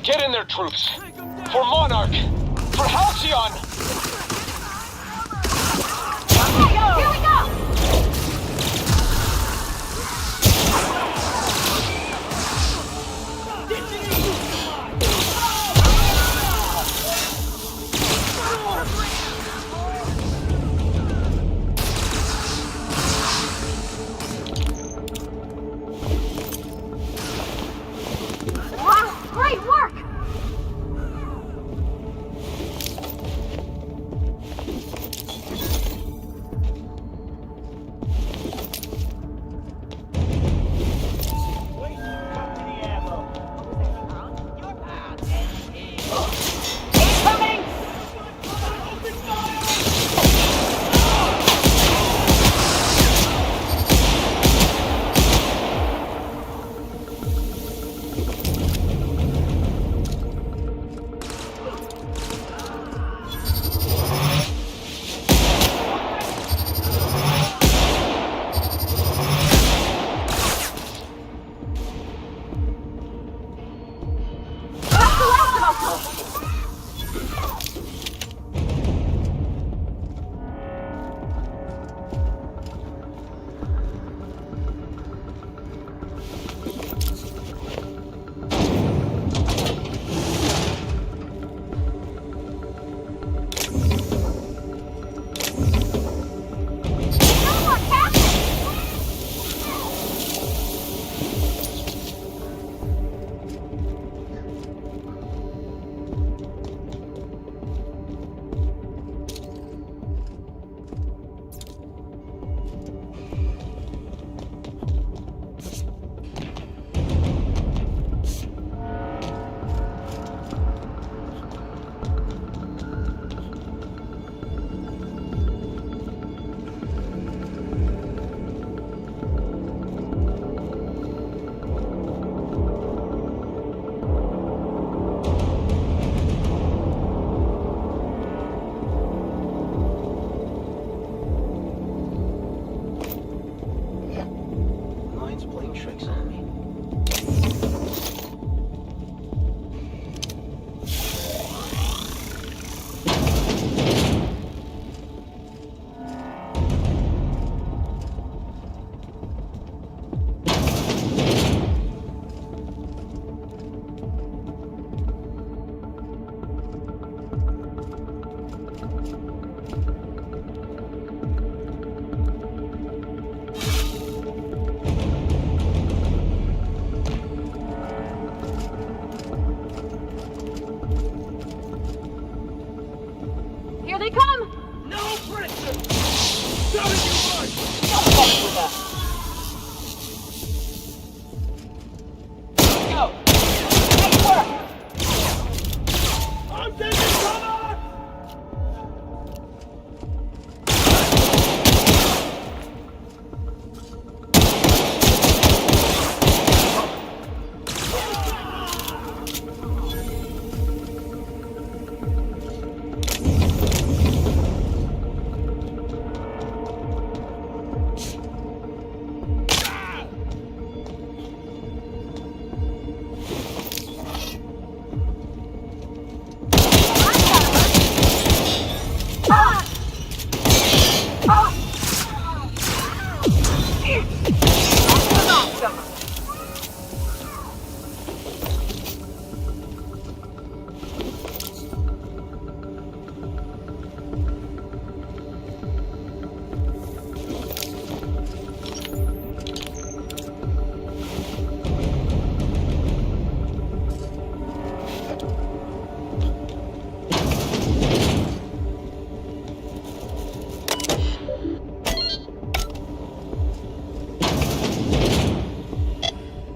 Get in there, troops! For Monarch! For Halcyon! Here we go! Great work!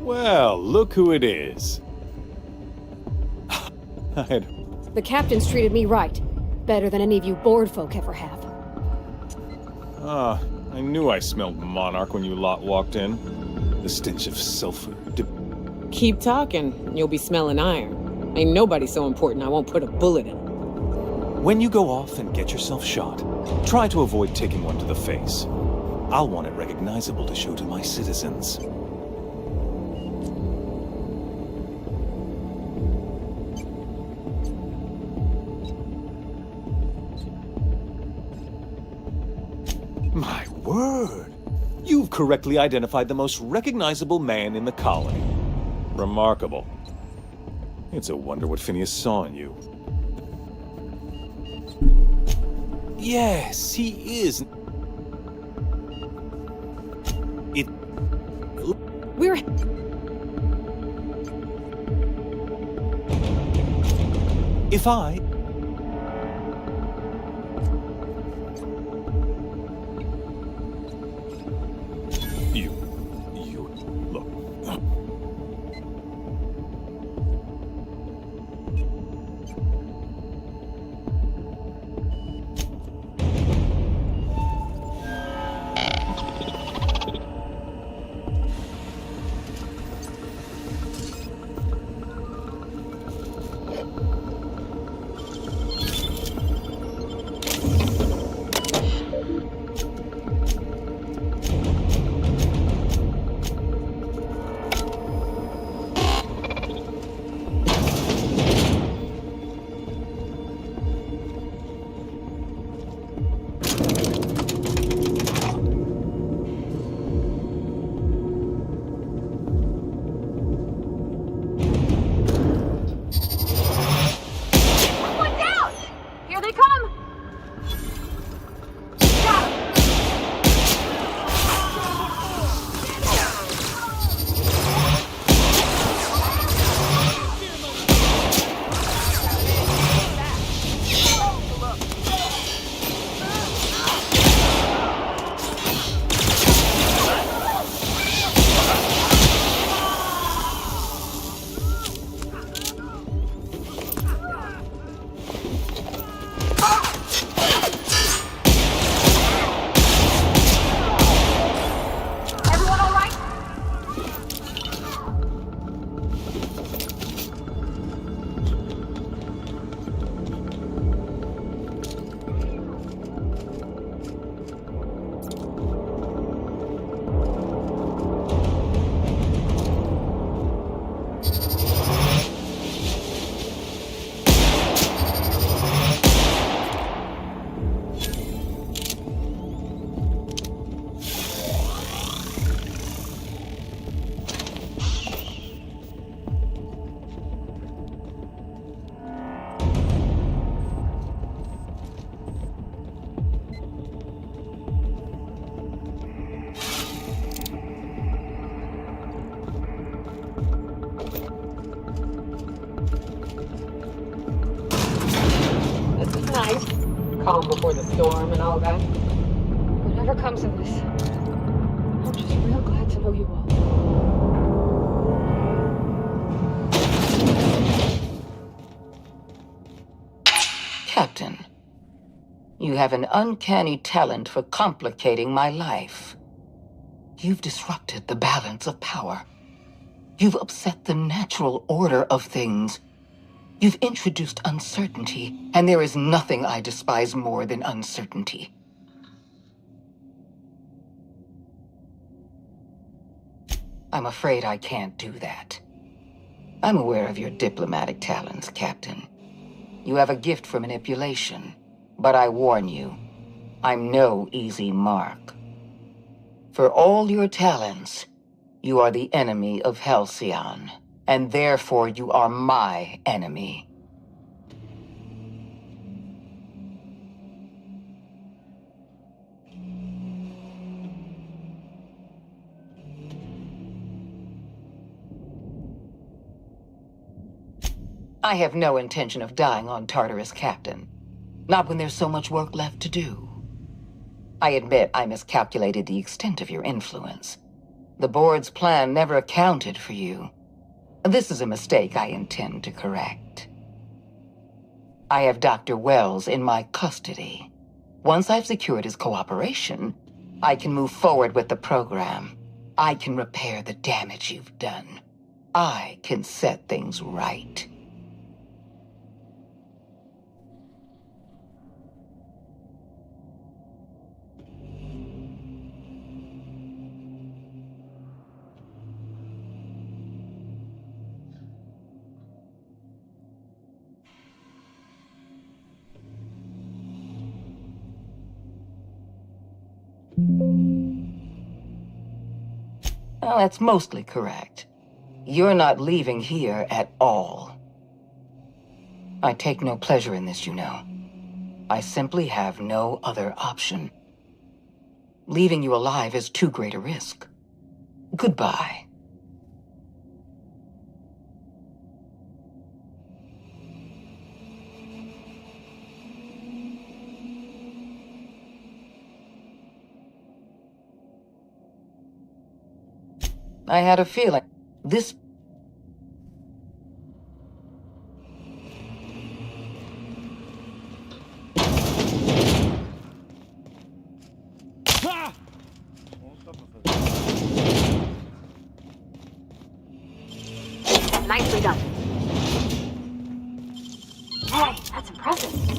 Well, look who it is. The captain's treated me right. Better than any of you bored folk ever have. I knew I smelled Monarch when you lot walked in. The stench of sulfur. Keep talking, you'll be smelling iron. Ain't nobody so important I won't put a bullet in. When you go off and get yourself shot, try to avoid taking one to the face. I'll want it recognizable to show to my citizens. My word! You've correctly identified the most recognizable man in the colony. Remarkable. It's a wonder what Phineas saw in you. Yes, he is. We're... If I... Look. Nice. Calm before the storm and all that. Whatever comes of this, I'm just real glad to know you all. Captain, you have an uncanny talent for complicating my life. You've disrupted the balance of power. You've upset the natural order of things. You've introduced uncertainty, and there is nothing I despise more than uncertainty. I'm afraid I can't do that. I'm aware of your diplomatic talents, Captain. You have a gift for manipulation, but I warn you, I'm no easy mark. For all your talents, you are the enemy of Halcyon, and therefore you are my enemy. I have no intention of dying on Tartarus, Captain. Not when there's so much work left to do. I admit I miscalculated the extent of your influence. The board's plan never accounted for you. This is a mistake I intend to correct. I have Dr. Wells in my custody. Once I've secured his cooperation, I can move forward with the program. I can repair the damage you've done. I can set things right. Well, that's mostly correct. You're not leaving here at all. I take no pleasure in this, you know. I simply have no other option. Leaving you alive is too great a risk. Goodbye. I had a feeling. This... Nicely done. Hey, that's impressive.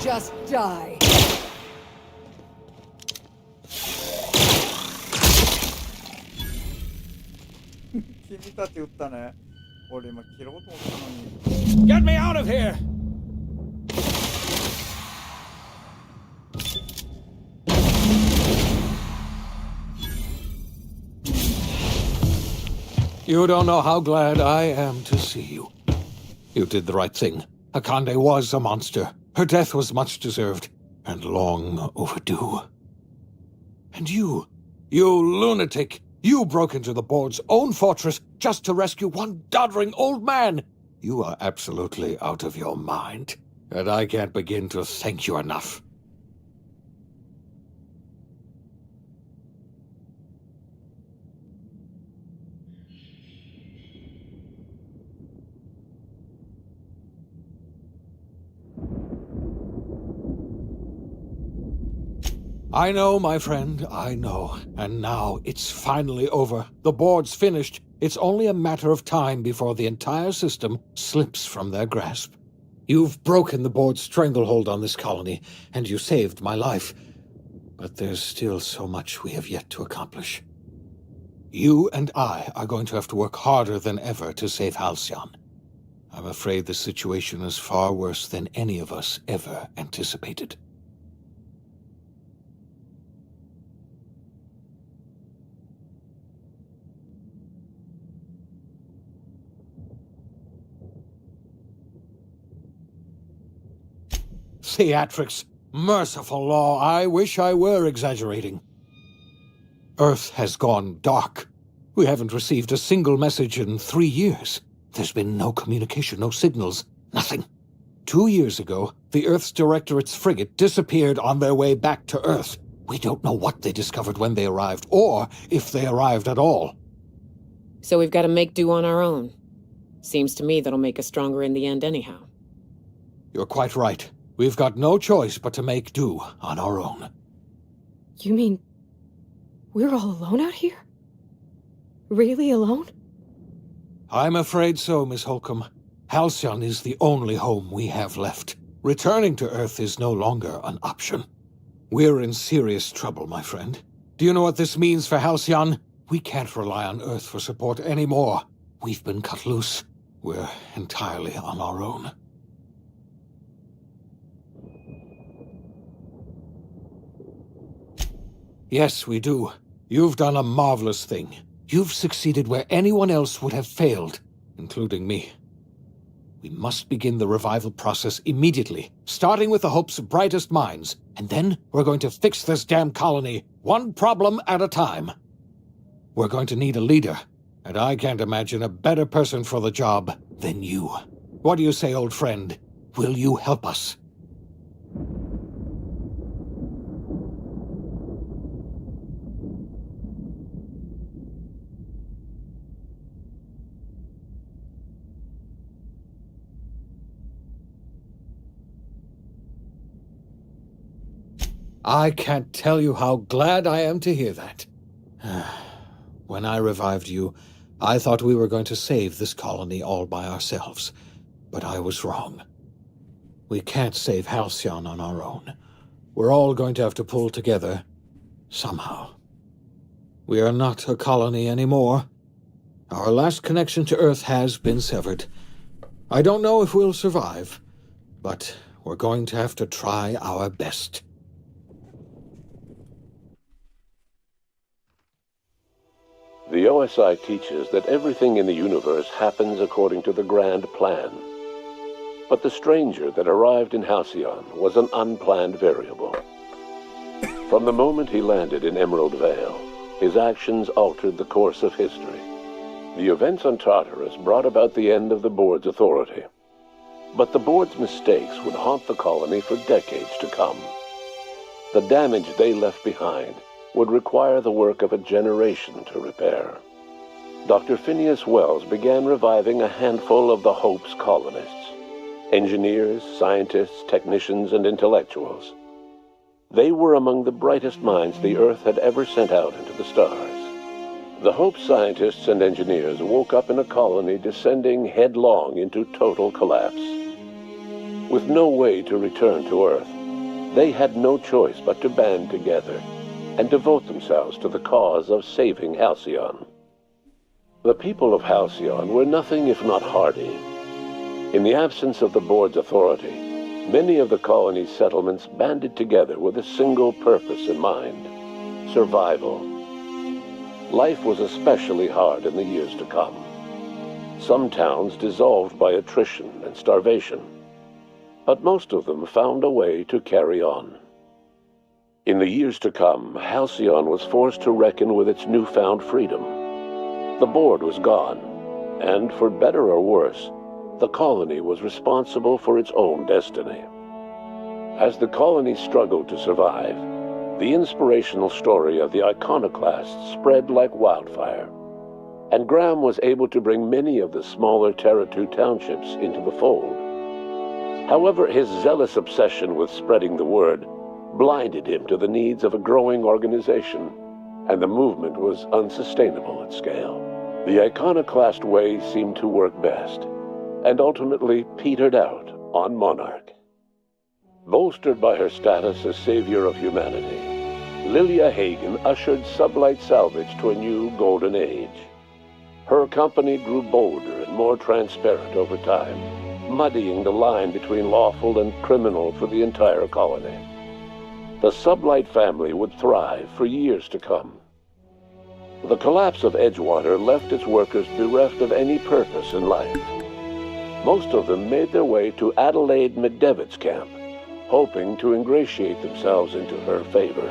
Just die. 君たち撃ったね。俺今切ろうと思ったのに。 Get me out of here! You don't know how glad I am to see you. You did the right thing. Akande was a monster. Her death was much deserved, and long overdue. And you lunatic, you broke into the board's own fortress just to rescue one doddering old man. You are absolutely out of your mind, and I can't begin to thank you enough. I know, my friend, I know. And now it's finally over. The board's finished. It's only a matter of time before the entire system slips from their grasp. You've broken the board's stranglehold on this colony, and you saved my life. But there's still so much we have yet to accomplish. You and I are going to have to work harder than ever to save Halcyon. I'm afraid the situation is far worse than any of us ever anticipated. Theatrics! Merciful law, I wish I were exaggerating. Earth has gone dark. We haven't received a single message in 3 years. There's been no communication, no signals, nothing. 2 years ago, the Earth's Directorate's frigate disappeared on their way back to Earth. We don't know what they discovered when they arrived, or if they arrived at all. So we've got to make do on our own. Seems to me that'll make us stronger in the end anyhow. You're quite right. We've got no choice but to make do on our own. You mean we're all alone out here? Really alone? I'm afraid so, Miss Holcomb. Halcyon is the only home we have left. Returning to Earth is no longer an option. We're in serious trouble, my friend. Do you know what this means for Halcyon? We can't rely on Earth for support anymore. We've been cut loose. We're entirely on our own. Yes, we do. You've done a marvelous thing. You've succeeded where anyone else would have failed, including me. We must begin the revival process immediately, starting with the Hope's brightest minds, and then we're going to fix this damn colony, one problem at a time. We're going to need a leader, and I can't imagine a better person for the job than you. What do you say, old friend? Will you help us? I can't tell you how glad I am to hear that. When I revived you, I thought we were going to save this colony all by ourselves, but I was wrong. We can't save Halcyon on our own. We're all going to have to pull together, somehow. We are not a colony anymore. Our last connection to Earth has been severed. I don't know if we'll survive, but we're going to have to try our best. The OSI teaches that everything in the universe happens according to the grand plan. But the stranger that arrived in Halcyon was an unplanned variable. From the moment he landed in Emerald Vale, his actions altered the course of history. The events on Tartarus brought about the end of the board's authority. But the board's mistakes would haunt the colony for decades to come. The damage they left behind would require the work of a generation to repair. Dr. Phineas Wells began reviving a handful of the Hope's colonists. Engineers, scientists, technicians, and intellectuals. They were among the brightest minds the Earth had ever sent out into the stars. The Hope scientists and engineers woke up in a colony descending headlong into total collapse. With no way to return to Earth, they had no choice but to band together and devote themselves to the cause of saving Halcyon. The people of Halcyon were nothing if not hardy. In the absence of the board's authority, many of the colony's settlements banded together with a single purpose in mind: survival. Life was especially hard in the years to come. Some towns dissolved by attrition and starvation, but most of them found a way to carry on. In the years to come, Halcyon was forced to reckon with its newfound freedom. The board was gone, and for better or worse, the colony was responsible for its own destiny. As the colony struggled to survive, the inspirational story of the iconoclasts spread like wildfire, and Graham was able to bring many of the smaller Terra-2 townships into the fold. However, his zealous obsession with spreading the word blinded him to the needs of a growing organization, and the movement was unsustainable at scale. The iconoclast way seemed to work best, and ultimately petered out on Monarch. Bolstered by her status as savior of humanity, Lilia Hagen ushered sublight salvage to a new golden age. Her company grew bolder and more transparent over time, muddying the line between lawful and criminal for the entire colony. The sublight family would thrive for years to come. The collapse of Edgewater left its workers bereft of any purpose in life. Most of them made their way to Adelaide McDevitt's camp, hoping to ingratiate themselves into her favor.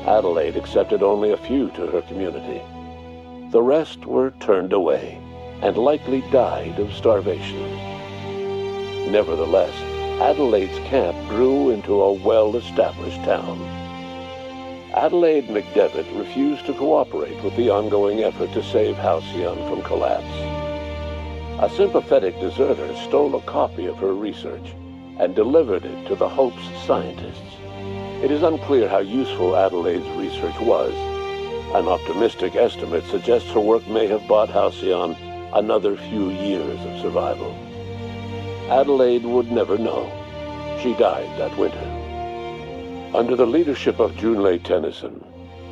Adelaide accepted only a few to her community. The rest were turned away, and likely died of starvation. Nevertheless, Adelaide's camp grew into a well-established town. Adelaide McDevitt refused to cooperate with the ongoing effort to save Halcyon from collapse. A sympathetic deserter stole a copy of her research and delivered it to the Hope's scientists. It is unclear how useful Adelaide's research was. An optimistic estimate suggests her work may have bought Halcyon another few years of survival. Adelaide would never know. She died that winter. Under the leadership of Junlei Tennyson,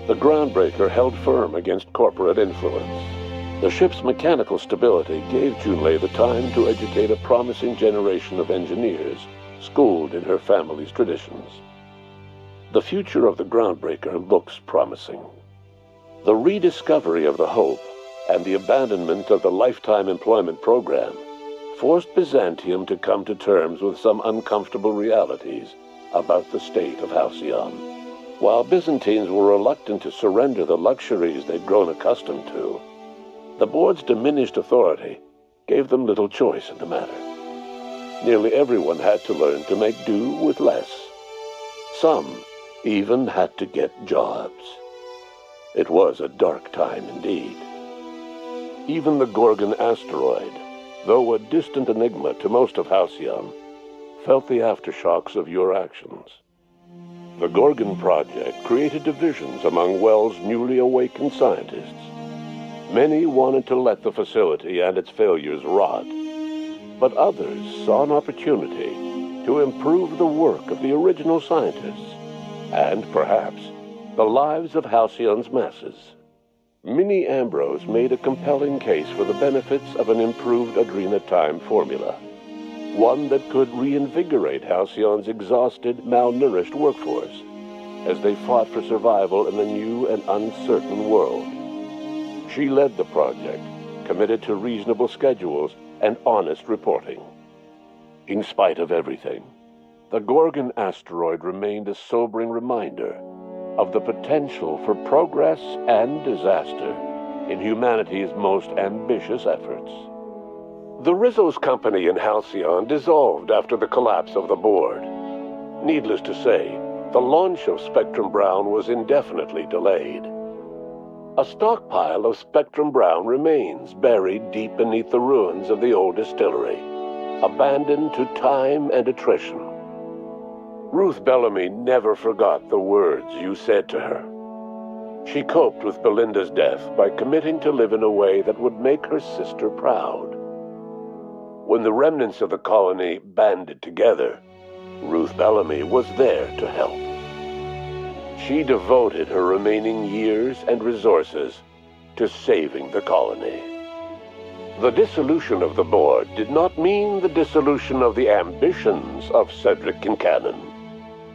the Groundbreaker held firm against corporate influence. The ship's mechanical stability gave Junlei the time to educate a promising generation of engineers, schooled in her family's traditions. The future of the Groundbreaker looks promising. The rediscovery of the Hope and the abandonment of the lifetime employment program forced Byzantium to come to terms with some uncomfortable realities about the state of Halcyon. While Byzantines were reluctant to surrender the luxuries they'd grown accustomed to, the board's diminished authority gave them little choice in the matter. Nearly everyone had to learn to make do with less. Some even had to get jobs. It was a dark time indeed. Even the Gorgon asteroid, though a distant enigma to most of Halcyon, felt the aftershocks of your actions. The Gorgon project created divisions among Wells' newly awakened scientists. Many wanted to let the facility and its failures rot, but others saw an opportunity to improve the work of the original scientists, and perhaps the lives of Halcyon's masses. Minnie Ambrose made a compelling case for the benefits of an improved Adrenatime formula, one that could reinvigorate Halcyon's exhausted, malnourished workforce as they fought for survival in a new and uncertain world. She led the project, committed to reasonable schedules and honest reporting. In spite of everything, the Gorgon asteroid remained a sobering reminder of the potential for progress and disaster in humanity's most ambitious efforts. The Rizzo's company in Halcyon dissolved after the collapse of the board. Needless to say, the launch of Spectrum Brown was indefinitely delayed. A stockpile of Spectrum Brown remains buried deep beneath the ruins of the old distillery, abandoned to time and attrition. Ruth Bellamy never forgot the words you said to her. She coped with Belinda's death by committing to live in a way that would make her sister proud. When the remnants of the colony banded together, Ruth Bellamy was there to help. She devoted her remaining years and resources to saving the colony. The dissolution of the board did not mean the dissolution of the ambitions of Cedric Kincannon,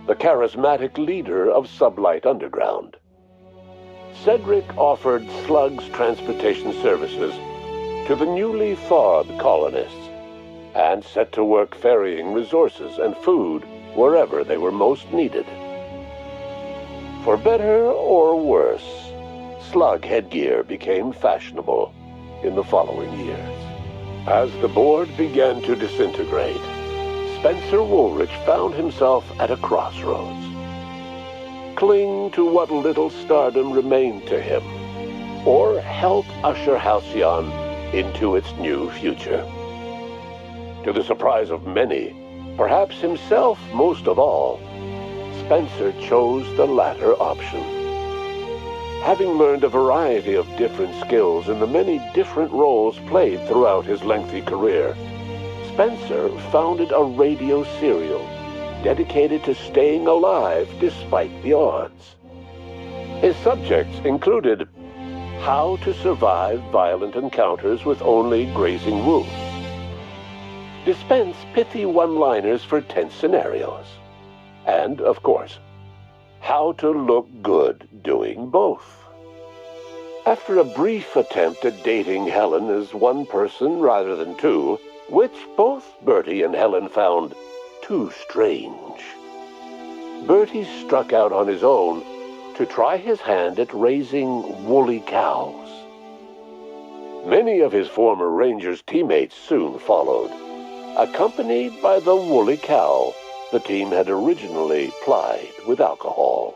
the charismatic leader of Sublight Underground. Cedric offered Slug's transportation services to the newly thawed colonists and set to work ferrying resources and food wherever they were most needed. For better or worse, slug headgear became fashionable in the following years. As the board began to disintegrate, Spencer Woolrich found himself at a crossroads. Cling to what little stardom remained to him, or help usher Halcyon into its new future. To the surprise of many, perhaps himself most of all, Spencer chose the latter option. Having learned a variety of different skills in the many different roles played throughout his lengthy career, Spencer founded a radio serial dedicated to staying alive despite the odds. His subjects included how to survive violent encounters with only grazing wounds, dispense pithy one-liners for tense scenarios, and, of course, how to look good doing both. After a brief attempt at dating Helen as one person rather than two, which both Bertie and Helen found too strange, Bertie struck out on his own to try his hand at raising woolly cows. Many of his former Rangers teammates soon followed, accompanied by the woolly cow the team had originally plied with alcohol.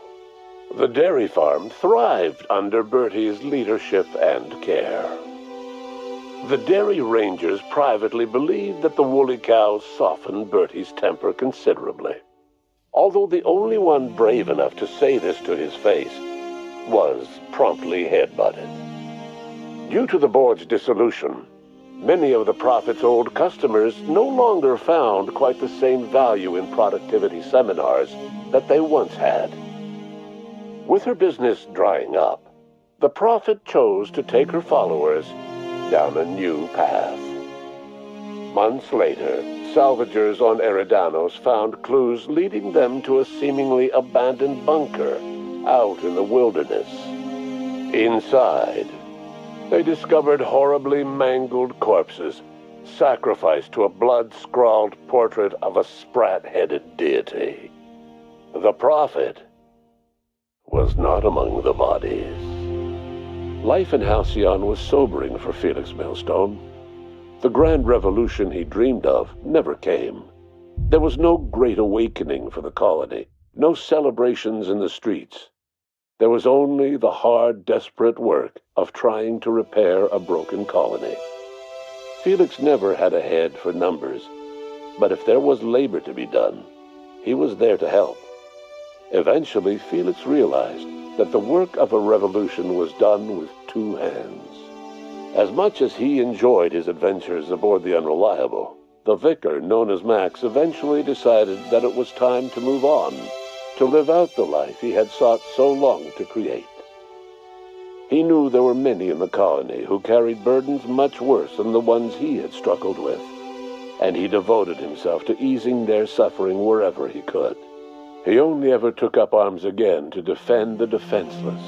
The dairy farm thrived under Bertie's leadership and care. The Dairy Rangers privately believed that the woolly cows softened Bertie's temper considerably, although the only one brave enough to say this to his face was promptly headbutted. Due to the board's dissolution, many of the Prophet's old customers no longer found quite the same value in productivity seminars that they once had. With her business drying up, the Prophet chose to take her followers down a new path. Months later, salvagers on Eridanos found clues leading them to a seemingly abandoned bunker out in the wilderness. Inside, they discovered horribly mangled corpses, sacrificed to a blood-scrawled portrait of a sprat-headed deity. The Prophet was not among the bodies. Life in Halcyon was sobering for Felix Millstone. The grand revolution he dreamed of never came. There was no great awakening for the colony, no celebrations in the streets. There was only the hard, desperate work of trying to repair a broken colony. Felix never had a head for numbers, but if there was labor to be done, he was there to help. Eventually, Felix realized that the work of a revolution was done with two hands. As much as he enjoyed his adventures aboard the Unreliable, the vicar, known as Max, eventually decided that it was time to move on, to live out the life he had sought so long to create. He knew there were many in the colony who carried burdens much worse than the ones he had struggled with, and he devoted himself to easing their suffering wherever he could. He only ever took up arms again to defend the defenseless.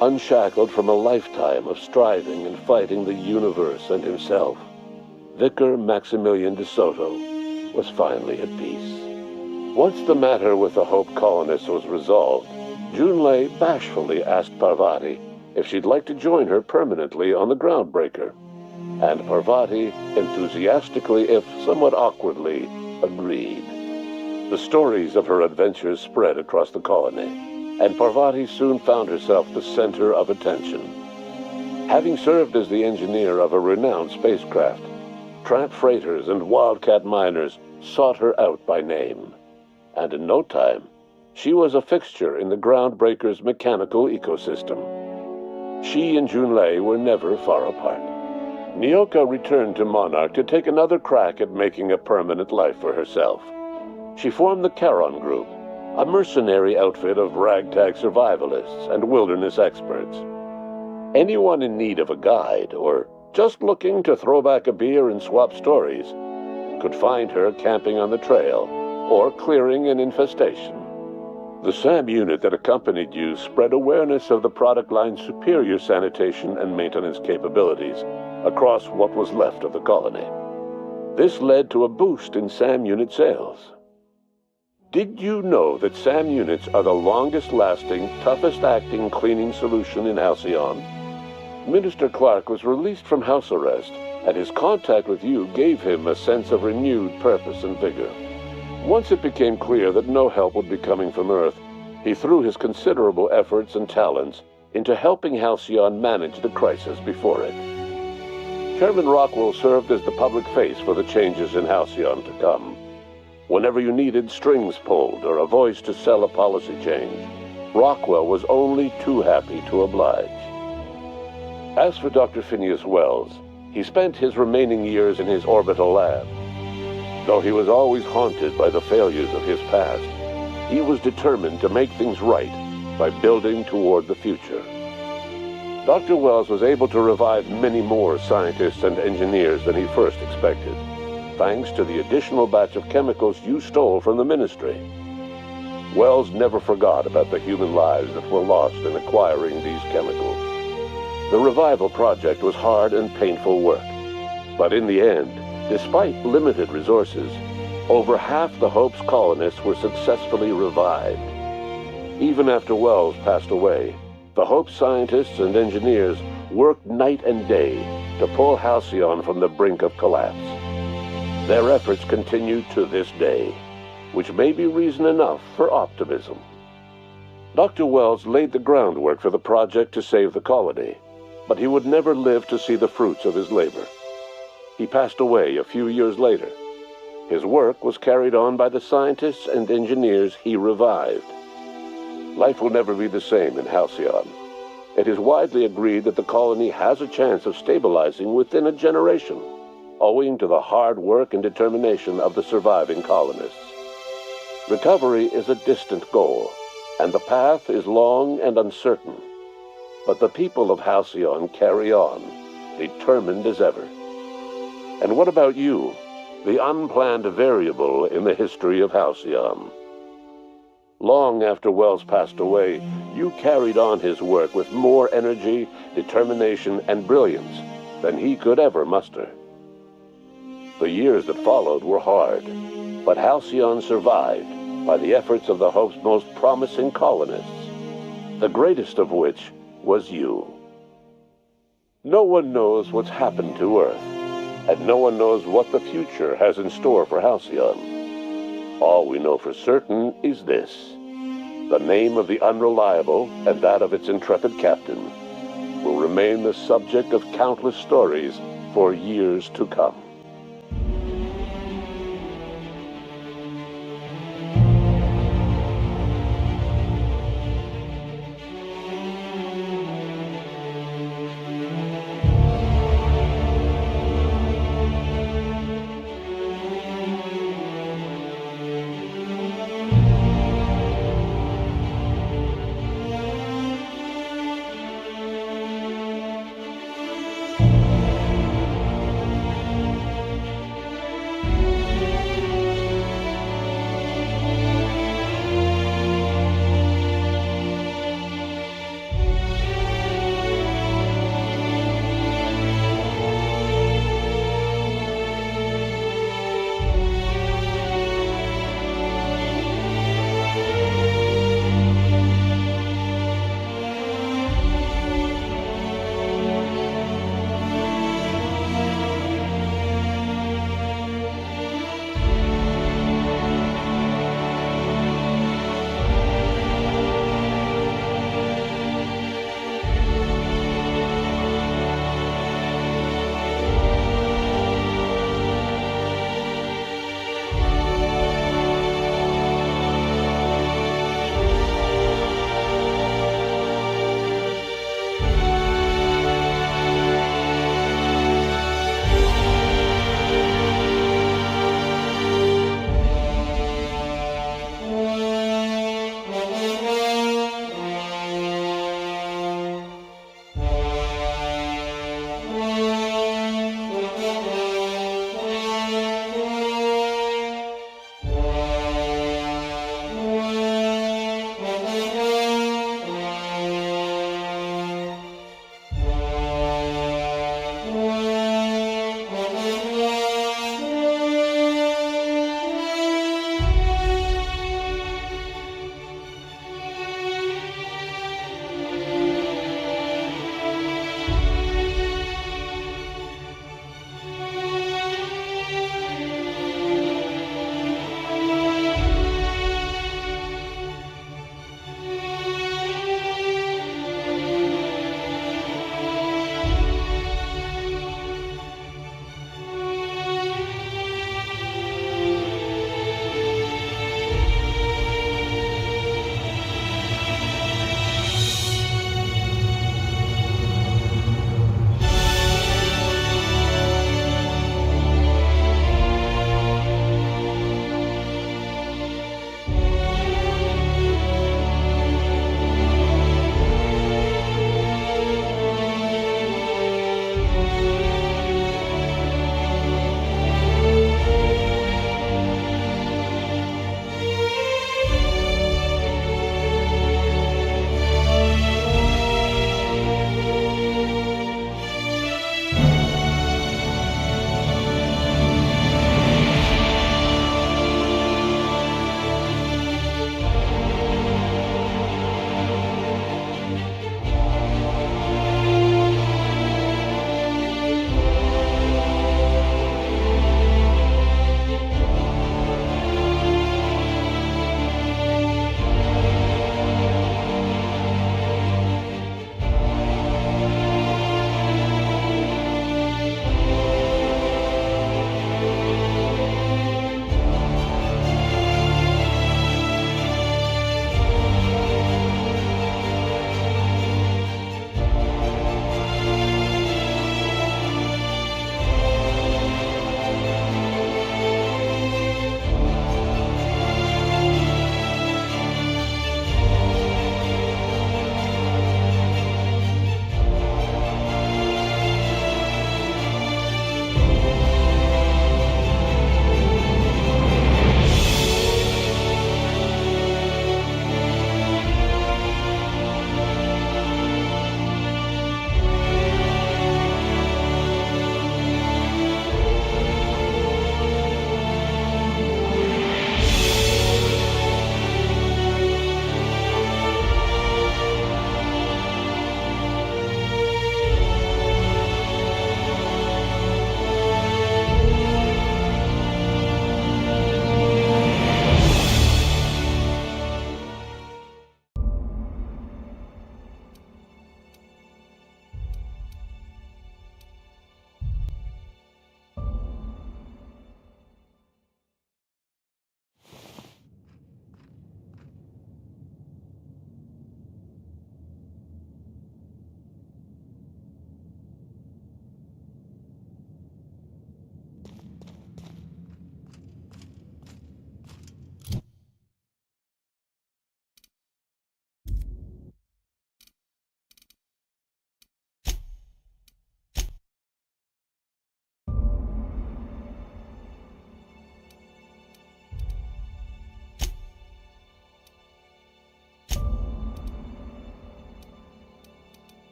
Unshackled from a lifetime of striving and fighting the universe and himself, Vicar Maximilian de Soto was finally at peace. Once the matter with the Hope colonists was resolved, Junlei bashfully asked Parvati if she'd like to join her permanently on the Groundbreaker, and Parvati enthusiastically, if somewhat awkwardly, agreed. The stories of her adventures spread across the colony, and Parvati soon found herself the center of attention. Having served as the engineer of a renowned spacecraft, tramp freighters and wildcat miners sought her out by name, and in no time, she was a fixture in the Groundbreaker's mechanical ecosystem. She and Junlei were never far apart. Nyoka returned to Monarch to take another crack at making a permanent life for herself. She formed the Charon Group, a mercenary outfit of ragtag survivalists and wilderness experts. Anyone in need of a guide, or just looking to throw back a beer and swap stories, could find her camping on the trail or clearing an infestation. The SAM unit that accompanied you spread awareness of the product line's superior sanitation and maintenance capabilities across what was left of the colony. This led to a boost in SAM unit sales. Did you know that SAM units are the longest-lasting, toughest-acting cleaning solution in Halcyon? Minister Clark was released from house arrest, and his contact with you gave him a sense of renewed purpose and vigor. Once it became clear that no help would be coming from Earth, he threw his considerable efforts and talents into helping Halcyon manage the crisis before it. Chairman Rockwell served as the public face for the changes in Halcyon to come. Whenever you needed strings pulled or a voice to sell a policy change, Rockwell was only too happy to oblige. As for Dr. Phineas Wells, he spent his remaining years in his orbital lab. Though he was always haunted by the failures of his past, he was determined to make things right by building toward the future. Dr. Wells was able to revive many more scientists and engineers than he first expected, thanks to the additional batch of chemicals you stole from the Ministry. Wells never forgot about the human lives that were lost in acquiring these chemicals. The revival project was hard and painful work, but in the end, despite limited resources, over half the Hope's colonists were successfully revived. Even after Wells passed away, the Hope scientists and engineers worked night and day to pull Halcyon from the brink of collapse. Their efforts continue to this day, which may be reason enough for optimism. Dr. Wells laid the groundwork for the project to save the colony, but he would never live to see the fruits of his labor. He passed away a few years later. His work was carried on by the scientists and engineers he revived. Life will never be the same in Halcyon. It is widely agreed that the colony has a chance of stabilizing within a generation, owing to the hard work and determination of the surviving colonists. Recovery is a distant goal, and the path is long and uncertain. But the people of Halcyon carry on, determined as ever. And what about you, the unplanned variable in the history of Halcyon? Long after Wells passed away, you carried on his work with more energy, determination, and brilliance than he could ever muster. The years that followed were hard, but Halcyon survived by the efforts of the Hope's most promising colonists, the greatest of which was you. No one knows what's happened to Earth, and no one knows what the future has in store for Halcyon. All we know for certain is this: the name of the Unreliable and that of its intrepid captain will remain the subject of countless stories for years to come.